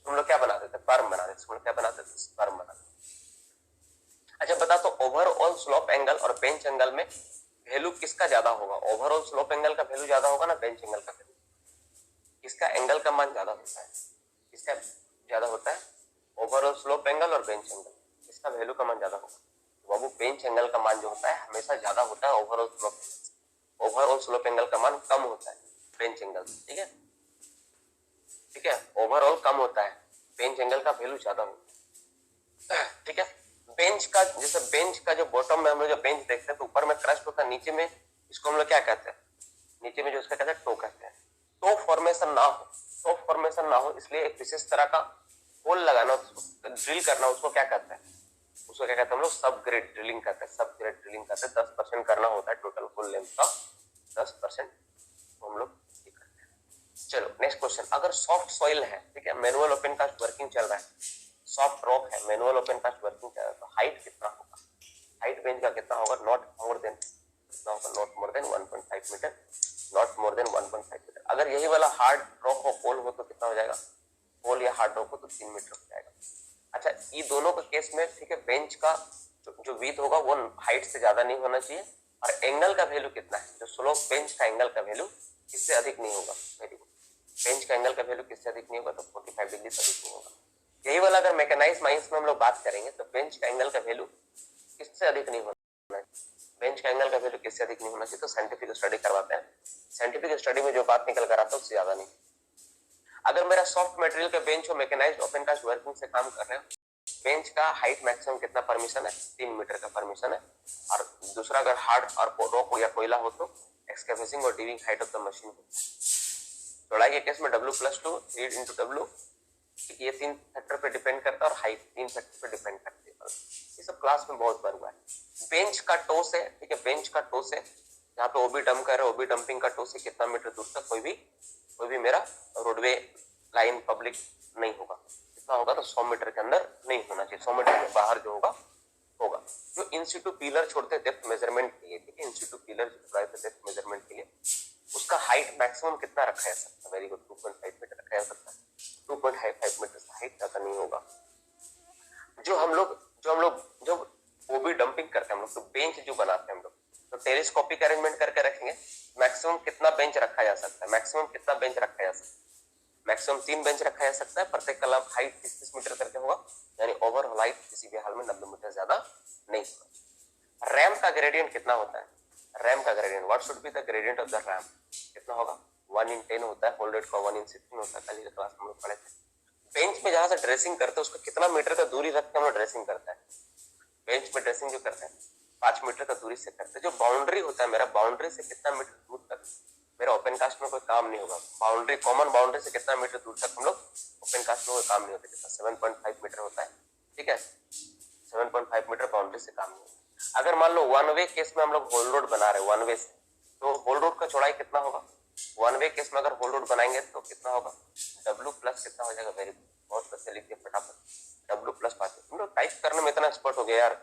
हम लोग क्या बना देते हैं, बर्म बना देते हैं। क्या बना देते हैं, बर्म बना देते हैं। अच्छा बता, तो ओवरऑल स्लोप एंगल और बेंच एंगल में वैल्यू किसका ज्यादा होगा? ओवरऑल स्लोप एंगल का वैल्यू ज्यादा होगा ना बेंच एंगल का वैल्यू? किसका एंगल का मान ज्यादा होता है? किसका ज्यादा होता है? ओवरऑल स्लोप एंगल और बेंच एंगल, इसका वैल्यू का मान ज्यादा होगा। तो बाबू बेंच एंगल का मान जो होता है हमेशा ज्यादा होता है overall slope, overall slope angle का मान कम होता है बेंच एंगल, ठीक है, ठीक है, ओवरऑल कम होता है, बेंच एंगल का वैल्यू ज्यादा होता है, ठीक है। बेंच का, जैसे बेंच का जो बॉटम में हम लोग जो बेंच देखते हैं तो ऊपर में क्रस्ट होता है, नीचे में इसको हम लोग क्या कहते हैं, नीचे में जो इसका कहते हैं टो कहते हैं। टो फॉर्मेशन ना हो, टो फॉर्मेशन ना हो इसलिए एक विशेष तरह का होल लगाना, ड्रिल करना, उसको क्या कहते हैं, उसको क्या कहते हैं हम लोग, सब ग्रेड ड्रिलिंग कहते हैं, सब ग्रेड ड्रिलिंग कहते हैं। 10% करना होता है टोटल होल लेंथ का, 10% हम लोग ये करते हैं। चलो नेक्स्ट क्वेश्चन, अगर सॉफ्ट सॉइल है, ठीक है, मैनुअल ओपन कास्ट वर्किंग चल रहा है, सॉफ्ट रॉक है, मैनुअल ओपन कास्ट वर्किंग चल रहा है, तो हाइट कितना होगा, हाइट बेंच का कितना होगा, नॉट मोर देन, कितना होगा, not more than 1.5 metre, not more than 1.5 metre. अगर यही वाला हार्ड रॉक हो, पोल हो, तो कितना हो जाएगा, पोल या हार्ड रॉक हो तो 3 मीटर हो जाएगा। अच्छा ये दोनों का केस में, ठीक है, बेंच का जो विड्थ होगा वो हाइट से ज्यादा नहीं होना चाहिए, और एंगल का वैल्यू कितना है, जो स्लोप बेंच का एंगल का वैल्यू किससे अधिक नहीं होगा, वेरी गुड, बेंच का एंगल का वैल्यू किससे अधिक नहीं होगा, तो 45 डिग्री से अधिक नहीं होगा। यही वाला अगर मैकेनाइज्ड माइंस में हम लोग बात करेंगे तो बेंच का एंगल का वैल्यू किससे अधिक नहीं होना, बेंच का एंगल का वैल्यू किससे अधिक नहीं होना चाहिए, तो साइंटिफिक स्टडी करवाते हैं, साइंटिफिक स्टडी में जो बात निकल कर आता है उससे ज्यादा नहीं। अगर मेरा सॉफ्ट मटेरियल का बेंच हो, मैकेनाइज्ड ओपन कास्ट वर्किंग से काम कर रहे हो, बेंच का हाइट मैक्सिमम कितना परमिशन है, 3 मीटर का परमिशन है, और दूसरा अगर हार्ड और रॉक या कोयला हो तो एक्सकेवेटिंग और digging height of the machine हो। चौड़ाई के केस में W+2 3 into W, ये 3 फैक्टर पे डिपेंड करता है, और हाइट 3 फैक्टर पे डिपेंड करती है। ये सब क्लास में बहुत बार हुआ है। बेंच का टो से, ठीक है, बेंच का टो से, यहाँ पे ओबी डंप कर रहे हैं, ओबी डंपिंग का टो से कितना मीटर दूर तक कोई भी मेरा रोडवे लाइन पब्लिक नहीं होगा, कितना होगा, तो 100 मीटर के अंदर नहीं होना चाहिए, 100 मीटर के बाहर जो होगा होगा। जो इंसिटू पिलर छोड़ते डेप्थ मेजरमेंट के लिए, ठीक है, इंसिटू पिलर डेप्थ मेजरमेंट के लिए, उसका हाइट मैक्सिमम कितना रखा जा सकता है, वेरी गुड, 2.5 मीटर रखा जा सकता है, 2.55 मीटर से हाइट ज्यादा नहीं होगा। जो हम लोग जब ओबी डंपिंग करते हैं हम लोग, तो बेंच जो बनाते हैं हम लोग, तो टेलीस्कोपिक अरेंजमेंट करके रखेंगे, मैक्सिमम कितना बेंच रखा जा सकता है, मैक्सिमम कितना बेंच रखा जा सकता है, मैक्सिमम 3 बेंच रखा जा सकता है, प्रत्येक का हाइट 30 मीटर करके होगा, यानी ओवरऑल हाइट किसी भी हाल में 90 मीटर ज्यादा नहीं होगा। रैम का ग्रेडियंट कितना होता है, रैम का gradient, what should be the gradient of the RAM, कितना होगा, 1/10 होता है, होल्डेड का 1/16 होता है, कल की क्लास में हम लोग पढ़े थे। बेंच में जहां से ड्रेसिंग करते हैं उसको कितना मीटर का दूरी रख के हम लोग ड्रेसिंग करते हैं, बेंच में ड्रेसिंग जो करते हैं 5 मीटर का दूरी से करते हैं। जो बाउंड्री होता है मेरा, बाउंड्री से कितना मीटर दूर तक मेरा ओपन कास्ट में कोई काम नहीं होगा, बाउंड्री, कॉमन बाउंड्री से कितना मीटर दूर तक हम लोग ओपन कास्ट में कोई काम नहीं होता, कितना 7.5 मीटर होता है, ठीक है, 7.5 मीटर बाउंड्री से काम नहीं होता। अगर मान लो वन वे केस में हम लोग होल रोड बना रहे हैं, वन वे से, तो होल रोड का चौड़ाई कितना होगा, वन वे केस में अगर होल रोड बनाएंगे तो कितना होगा, W+ कितना हो जाएगा, वेरी बहुत बच्चे लिखिए फटाफट, W+5। हम लोग टाइप करने में इतना एक्सपर्ट हो गया यार,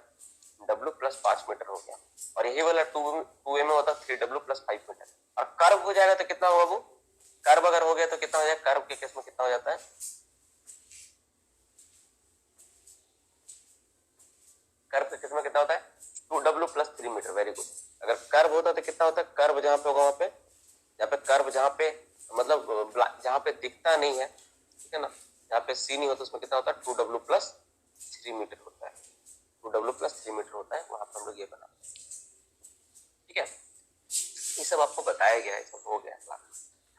डब्ल्यू प्लस 5 मीटर हो गया, और यही वाला 2a में होता 3w प्लस 5 मीटर। और कर्व हो जाएगा तो कितना होगा वो, कर्व अगर हो गया तो कितना हो जाएगा, कर्व के केस में कितना हो जाता है, कर्व के केस में कितना होता है 2w plus 3 metre. Very good. अगर कर्व होता तो कितना होता है, कर्व जहां पे होगा वहां पे, जहां पे कर्व जहां पे मतलब जहां पे दिखता नहीं है, ठीक है ना, जहां पे सी नहीं होता उसमें कितना होता है 2w प्लस 3 मीटर होता है, 2w प्लस 3 मीटर होता है, वहां पर हम लोग ये बना, ठीक है। ये सब आपको बताया गया है, सब हो गया।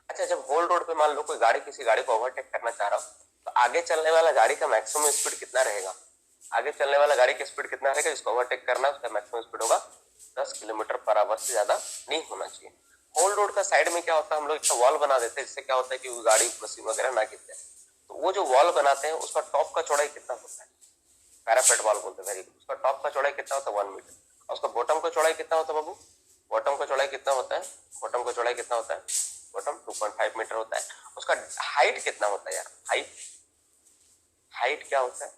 अच्छा, जब होल रोड पे मान लो कोई गाड़ी किसी गाड़ी को ओवरटेक करना चाह रहा हो, तो आगे चलने वाला गाड़ी का मैक्सिमम स्पीड कितना रहेगा, आगे चलने वाला गाड़ी की स्पीड कितना रहेगा, जिसको ओवरटेक करना है उसका मैक्सिमम स्पीड होगा 10 किलोमीटर पर आवर से ज्यादा नहीं होना चाहिए। होल रोड का साइड में क्या होता है, हम लोग एक वॉल बना देते हैं, जिससे क्या होता है कि गाड़ी मशीन वगैरह ना गिर जाए। तो वो जो वॉल बनाते हैं उसका टॉप का चौड़ाई कितना होता है, पैरापेट वॉल बोलते हैं, वेरी गुड। उसका टॉप का चौड़ाई कितना होता है 1 मीटर, और उसका बॉटम का चौड़ाई कितना होता है बाबू, बॉटम का चौड़ाई कितना होता है, बॉटम का चौड़ाई कितना होता है, बॉटम 2.5 मीटर होता है। उसका हाइट कितना होता है यार, हाइट, हाइट क्या होता है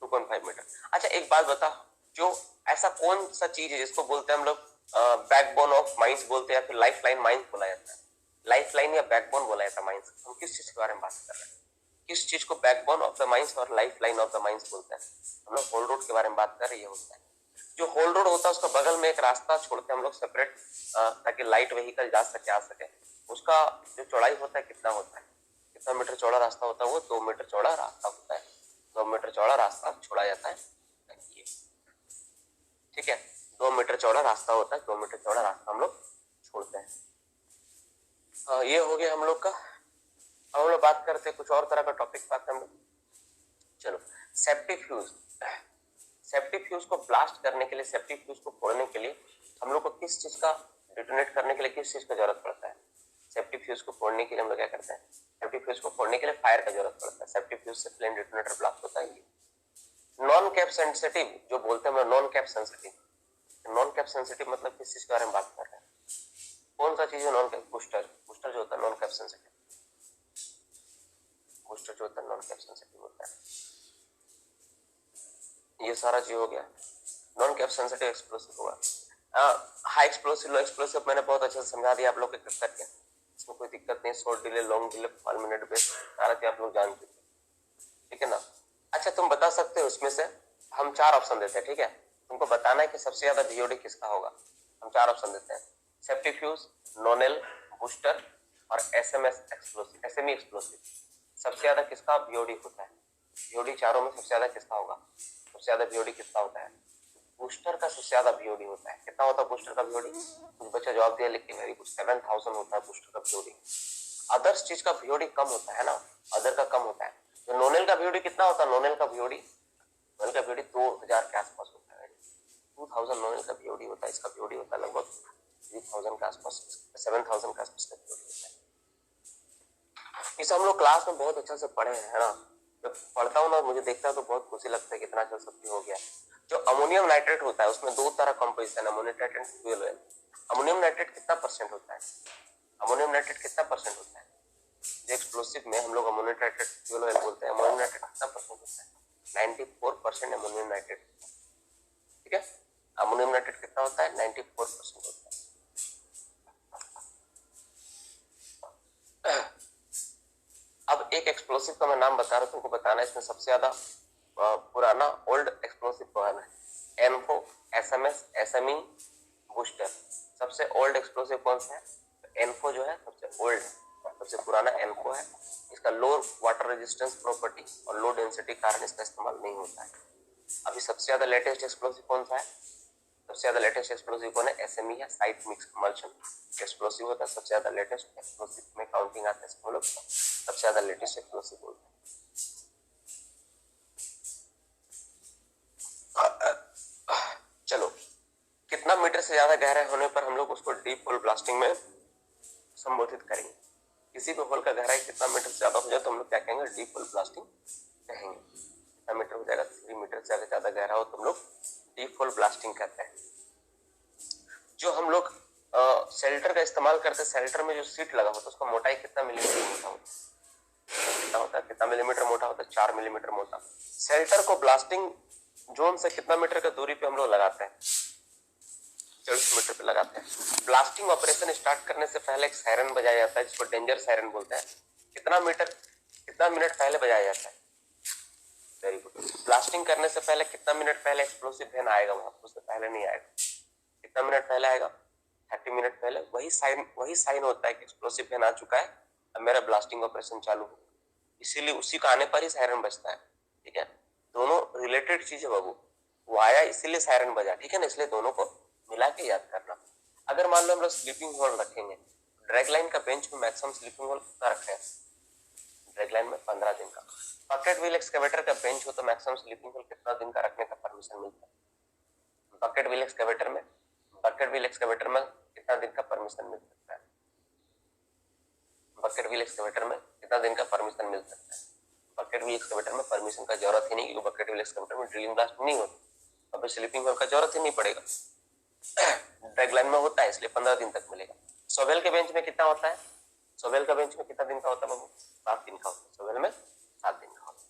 2.5 मीटर। अच्छा एक बात बता, जो ऐसा कौन सा चीज है जिसको बोलते हैं हम लोग बैकबोन ऑफ माइंस बोलते हैं, या फिर लाइफ लाइन माइंस बोला जाता है, लाइफ लाइन या बैकबोन बोला जाता है माइंस। हम किस चीज के बारे में बात कर रहे हैं, किस चीज को बैकबोन ऑफ द माइंस और life line of the mines बोलते हैं, हम लोग होल रोड के बारे में बात कर रहे हैं। होता है जो होल रोड होता है उसका बगल में एक रास्ता छोड़ते हैं हम लोग सेपरेट, ताकि लाइट व्हीकल जा सके आ सके। उसका जो चौड़ाई होता है कितना होता है, कितना मीटर चौड़ा रास्ता होता है, वो 2 मीटर चौड़ा रास्ता होता है, 2 मीटर चौड़ा रास्ता छोड़ा जाता है, ठीक है। 2 मीटर चौड़ा रास्ता होता है, 2 मीटर चौड़ा रास्ता हम लोग छोड़ते हैं। ये हो गया हम लोग का। अब हम लोग बात करते हैं कुछ और तरह का टॉपिक बात हम लोग, चलो सेफ्टी फ्यूज। सेफ्टी फ्यूज को ब्लास्ट करने के लिए, सेफ्टी फ्यूज को फोड़ने के लिए हम लोग को किस चीज का, डिटोनेट करने के लिए किस चीज का जरूरत पड़ता है, सेफ्टी फ्यूज को फोड़ने के लिए हम लोग क्या करते हैं, सेफ्टी फ्यूज को फोड़ने के लिए फायर का जरूरत पड़ता है। सेफ्टी फ्यूज से प्लेन डिटोनेटर ब्लास्ट होता है। नॉन कैप सेंसिटिव जो बोलते हैं, non cap sensitive, non cap sensitive मतलब किस चीज के बारे में बात कर रहे हैं, कौन सा चीज है नॉन कैप, बूस्टर, बूस्टर जो होता है नॉन कैप सेंसिटिव, बूस्टर जो होता है नॉन कैप सेंसिटिव होता है। ये सारा चीज हो गया, नॉन कैप सेंसिटिव एक्सप्लोसिव होगा। हाई एक्सप्लोसिव, लो एक्सप्लोसिव मैंने बहुत अच्छे से समझा दिया आप लोग के करके, इसमें कोई दिक्कत नहीं, short delay, long delay, fulminate base, सारा चीज आप लोग जान चुके, ठीक है ना। अच्छा तुम बता सकते हो इसमें से, हम 4 ऑप्शन देते हैं, ठीक है, तुमको बताना है कि सबसे ज्यादा VOD किसका होगा। हम 4 ऑप्शन देते हैं, सेफ्टी फ्यूज, नोनेल, बूस्टर और SMS एक्सप्लोसिव, SME एक्सप्लोसिव। सबसे ज्यादा किसका VOD होता है, VOD चारों में सबसे ज्यादा किसका होगा, सबसे ज्यादा VOD किसका होता है, बूस्टर का सबसे ज्यादा VOD होता है। कितना होता है बूस्टर का VOD, कुछ बच्चा जवाब दिया लेकिन वेरी गुड, 7000 होता है बूस्टर का VOD। अदर्स चीज का VOD कम होता है ना, अदर का कम होता है। तो नोनेल का VOD कितना होता है, नोनेल का VOD, नोनेल का VOD 2000 के आसपास होता है, 2000 नोनेल का VOD होता है। इसका VOD होता है लगभग 3000 के आसपास, 7000 के आसपास का VOD होता है। इसे हम लोग क्लास में बहुत अच्छा से पढ़े हैं, है ना। जब पढ़ता हूँ ना मुझे देखता है तो बहुत खुशी लगता है कितना अच्छा सब हो गया। जो अमोनियम नाइट्रेट होता है उसमें 2 तरह कंपोजिशन है, ammonium nitrate and fuel oil. Ammonium nitrate कितना परसेंट होता है, अमोनियम नाइट्रेट कितना परसेंट होता है, जो एक्सप्लोसिव में हम लोग अमोनियम नाइट्रेट फ्यूल ऑयल बोलते हैं, अमोनियम नाइट्रेट कितना परसेंट होता है, 94% अमोनियम नाइट्रेट, ठीक है। अमोनियम नाइट्रेट कितना होता है, 94% होता है। अब एक एक्सप्लोसिव का मैं नाम बता रहा हूँ, तुमको बताना है इसमें सबसे ज्यादा पुराना ओल्ड एक्सप्लोसिव कौन है, एनफो, SMS, SME, बूस्टर। सबसे ओल्ड एक्सप्लोसिव कौन सा है, एनफो जो है सबसे ओल्ड है, सबसे पुराना एनफो है। इसका लो वाटर रेजिस्टेंस प्रॉपर्टी और लो डेंसिटी कारण इसका इस्तेमाल नहीं होता है। अभी सबसे ज्यादा लेटेस्ट एक्सप्लोसिव कौन सा है, सबसे ज्यादा लेटेस्ट एक्सप्लोसिव कौन है, SME है, साइट मिक्स इमल्शन एक्सप्लोसिव होता है। सबसे ज्यादा लेटेस्ट एक्सप्लोसिव में काउंटिंग आता है, हम लोग सबसे ज्यादा लेटेस्ट एक्सप्लोसिव बोलते हैं। चलो कितना मीटर से ज्यादा गहरा होने पर हम लोग उसको डीप होल ब्लास्टिंग में संबोधित करेंगे। किसी भी होल का गहराई कितना मीटर से ज्यादा हो जाए तो हम लोग क्या कहेंगे, डीप होल ब्लास्टिंग कहेंगे। कितना मीटर हो जाएगा, 3 मीटर से ज्यादा गहरा हो तो हम लोग डीप होल ब्लास्टिंग कहते हैं। जो हम लोग शेल्टर का इस्तेमाल करते हैं, शेल्टर में जो सीट लगा होता है उसका मोटाई कितना मिलीमीटर मोटा होता है, कितना होता है, कितना मिलीमीटर मोटा होता है, 4 मिलीमीटर मोटा। शेल्टर को ब्लास्टिंग जोन से कितना मीटर का दूरी पे हम लोग लगाते हैं? 40 मीटर पे लगाते हैं। ब्लास्टिंग ऑपरेशन स्टार्ट करने से पहले एक सायरन बजाया जाता है जिसको डेंजर सायरन बोलते हैं। कितना मिनट पहले बजाया जाता है? Very good. ब्लास्टिंग करने से पहले कितना मिनट पहले एक्सप्लोसिव वेन आएगा वहां? उससे पहले नहीं आएगा। कितना मिनट पहले आएगा? 30 मिनट पहले। वही साइन होता है कि एक्सप्लोसिव वेन आ चुका है, अब मेरा ब्लास्टिंग ऑपरेशन चालू हो। इसीलिए उसी का आने पर ही सायरन बजता है। ठीक है, दोनों रिलेटेड चीज है बाबू। वो आया इसीलिए सायरन बजा, ठीक है ना, इसलिए दोनों को मिला के याद करना। अगर मान लो हम लोग स्लीपिंग होल रखेंगे, ड्रैग लाइन का बेंच में मैक्सिमम स्लीपिंग होल कितना रखे हैं? ड्रैग लाइन में 15 दिन का। बकेट व्हील एक्सकेवेटर का बेंच हो तो मैक्सिमम स्लीपिंग होल कितना दिन का रखने का परमिशन मिलता है? बकेट व्हील एक्सकेवेटर में कितना दिन का परमिशन मिल सकता है? बकेट व्हील एक्सकेवेटर में कितना दिन का परमिशन मिल सकता है? बकेट व्हील एक्सकेवेटर में परमिशन का जरूरत ही नहीं, क्योंकि बकेट व्हील एक्सकेवेटर में ड्रिलिंग ब्लास्ट नहीं होती, अब स्लीपिंग होल का जरूरत ही नहीं पड़ेगा। ड्रैग लाइन में होता है इसलिए 15 दिन तक मिलेगा। सोवेल के बेंच में कितना होता है? सोवेल का बेंच में कितना दिन का होता है बाबू? 7 दिन का होता है। सोवेल में 7 दिन का होता है।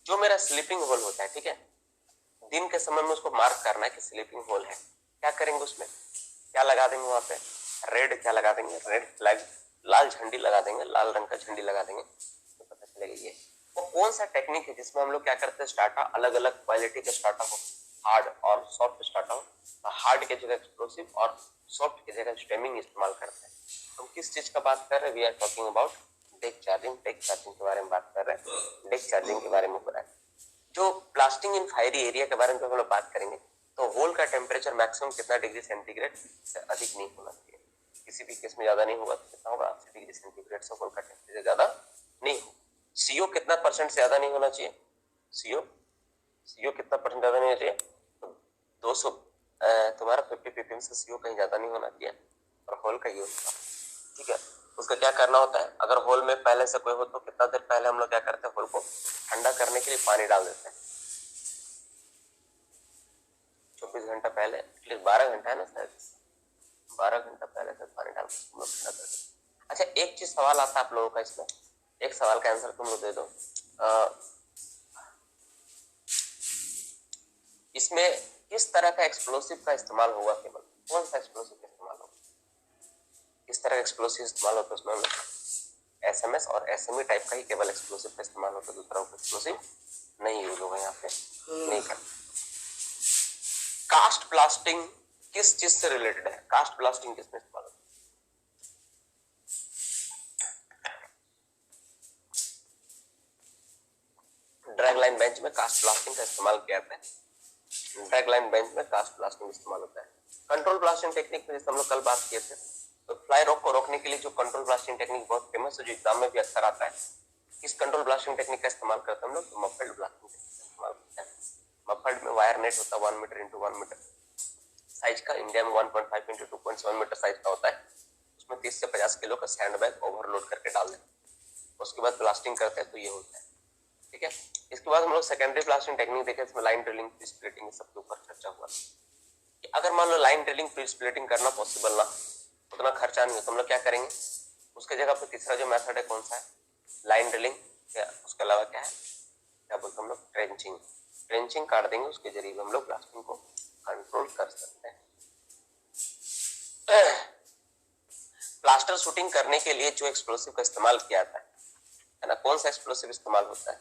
जो मेरा स्लीपिंग होल होता है, ठीक है, दिन के समय में उसको मार्क करना है कि स्लीपिंग होल है। क्या करेंगे उसमें? क्या लगा देंगे वहां पे? रेड क्या लगा देंगे? रेड फ्लैग, लाल झंडी लगा देंगे, लाल रंग का झंडी लगा देंगे, तो पता चलेगा ये वो कौन सा टेक्निक है जिसमें हम लोग क्या करते हैं, स्टार्टा अलग अलग क्वालिटी का स्टार्टा हो, हार्ड और सॉफ्ट स्टार्टा हो। हार्ड की जगह एक्सप्लोसिव और सॉफ्ट की जगह स्टेमिंग इस्तेमाल करते हैं। हम किस चीज का बात कर रहे हैं? We are talking about deck charging के बारे में बात कर रहे हैं। डेक चार्जिंग के बारे में हो रहा है। जो ब्लास्टिंग इन फायरी एरिया के बारे में हम लोग बात करेंगे, तो होल का टेम्परेचर मैक्सिमम कितना डिग्री सेंटीग्रेड से अधिक नहीं होना चाहिए। किसी भी केस में ज्यादा नहीं होगा तो कितना होगा? 80 डिग्री सेंटीग्रेड से होल का टेम्परेचर ज्यादा नहीं हो। सीओ कितना परसेंट से ज्यादा नहीं होना चाहिए? सीओ कितना परसेंट ज्यादा नहीं होना चाहिए? 200 तुम्हारा 50 ppm से सीओ कहीं ज्यादा नहीं होना चाहिए। और होल का ये होगा, ठीक है। उसका क्या करना होता है? अगर होल में पहले से कोई हो तो कितना देर पहले हम लोग क्या करते हैं? होल को ठंडा करने के लिए पानी डाल देते हैं। 24 घंटा पहले, एटलीस्ट 12 घंटा है ना शायद, 12 घंटा पहले से पानी डाल के तुम लोग ठंडा कर देते। अच्छा, एक चीज सवाल आता है आप लोगों का इसमें, एक सवाल का आंसर तुम लोग दे दो। इसमें किस तरह का एक्सप्लोसिव का इस्तेमाल होगा? केवल कौन सा एक्सप्लोसिव का इस्तेमाल होगा? किस तरह का एक्सप्लोसिव इस्तेमाल होता है उसमें? एसएमएस और एसएमई टाइप का ही केवल एक्सप्लोसिव का इस्तेमाल होता है, दूसरा एक्सप्लोसिव नहीं यूज होगा यहाँ पे, नहीं करते। कास्ट ब्लास्टिंग किस चीज से रिलेटेड है? कास्ट ब्लास्टिंग किसमें इस्तेमाल होता है? ड्रैग लाइन बेंच में कास्ट ब्लास्टिंग का इस्तेमाल किया जाता है। ड्रैग लाइन बेंच में कास्ट ब्लास्टिंग इस्तेमाल होता है। कंट्रोल ब्लास्टिंग टेक्निक में जैसे हम लोग कल बात किए थे, तो फ्लाई रॉक को रोकने के लिए जो कंट्रोल ब्लास्टिंग टेक्निक बहुत फेमस है, जो एग्जाम में भी अक्सर आता है, किस कंट्रोल ब्लास्टिंग टेक्निक का इस्तेमाल करते हैं हम लोग? तो मफल्ड ब्लास्टिंग टेक्निक का इस्तेमाल करते हैं। मफल्ड में वायर नेट होता है 1 मीटर इंटू 1 मीटर साइज का, इंडिया में 1.5 इंटू 2.7 मीटर साइज का होता है। उसमें 30 से 50 किलो का सैंड बैग ओवरलोड करके डाल देते हैं, उसके बाद ब्लास्टिंग करते हैं, तो ये होता है, ठीक है। इसके बाद हम लोग सेकेंडरी ब्लास्टिंग टेक्निक देखे, इसमें लाइन ड्रिलिंग, प्री स्प्लिटिंग सबके ऊपर चर्चा हुआ। अगर मान लो लाइन ड्रिलिंग, प्री स्प्लिटिंग करना पॉसिबल ना, उतना खर्चा नहीं है, तो हम लोग क्या करेंगे? उसके जगह पे तीसरा जो मेथड है कौन सा है? लाइन ड्रिलिंग, या उसके अलावा क्या है, क्या बोलते हैं हम लोग? ट्रेंचिंग काट देंगे, उसके जरिए हम लोग ब्लास्टिंग को कंट्रोल कर सकते हैं। प्लास्टर शूटिंग करने के लिए जो एक्सप्लोसिव का इस्तेमाल किया जाता है ना, कौन सा एक्सप्लोसिव इस्तेमाल होता है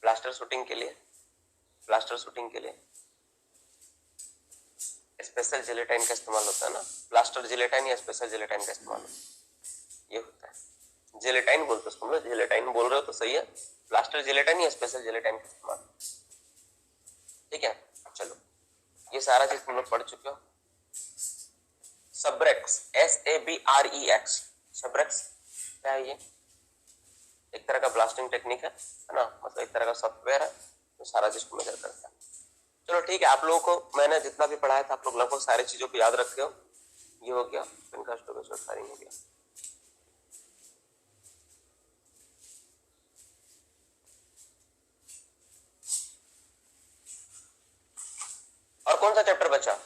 प्लास्टर शूटिंग के लिए? प्लास्टर शूटिंग के लिए स्पेशल जिलेटाइन का इस्तेमाल होता है ना। प्लास्टर जिलेटाइन या स्पेशल जिलेटाइन का इस्तेमाल होता है, ये होता है। जिलेटाइन बोलते हैं उसको, जिलेटाइन बोल रहे हो तो सही है। प्लास्टर जिलेटाइन या स्पेशल जिलेटाइन का इस्तेमाल, ठीक है। चलो, ये सारा चीज तुम लोग पढ़ चुके हो। सब्रेक्स, SABREX, सब्रेक्स क्या है? ये एक तरह का ब्लास्टिंग टेक्निक है ना, मतलब एक तरह का सॉफ्टवेयर है जो सारा चीज को मेजर करता है। चलो ठीक है, आप लोगों को मैंने जितना भी पढ़ाया था आप लोग लगभग सारी चीजों को याद रखे हो। ये हो गया, इनका स्टोरेज फायरिंग हो गया। और कौन सा चैप्टर बचा?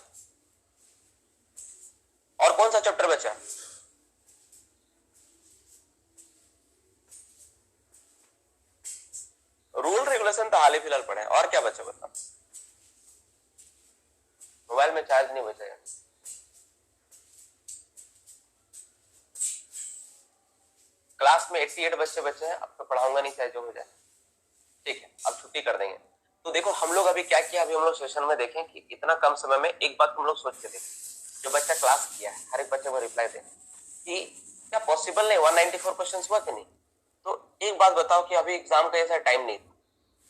और कौन सा चैप्टर बचा? रूल रेगुलेशन तो हाल ही फिलहाल पढ़े, और क्या बचा बताओ? मोबाइल में चार्ज नहीं बचेगा। क्लास में 88 बच्चे बचे हैं, अब तो पढ़ाऊंगा नहीं चाहे जो हो जाए, ठीक है, अब छुट्टी कर देंगे। तो देखो हम लोग अभी क्या किया, अभी हम लोग सेशन में देखें कि इतना कम समय में एक बात हम लोग सोच के देखें, जो बच्चा क्लास किया है हर एक बच्चे को रिप्लाई दे कि क्या पॉसिबल नहीं 194 क्वेश्चन हुआ कि नहीं। तो एक बात बताओ कि अभी एग्जाम का ऐसा टाइम नहीं,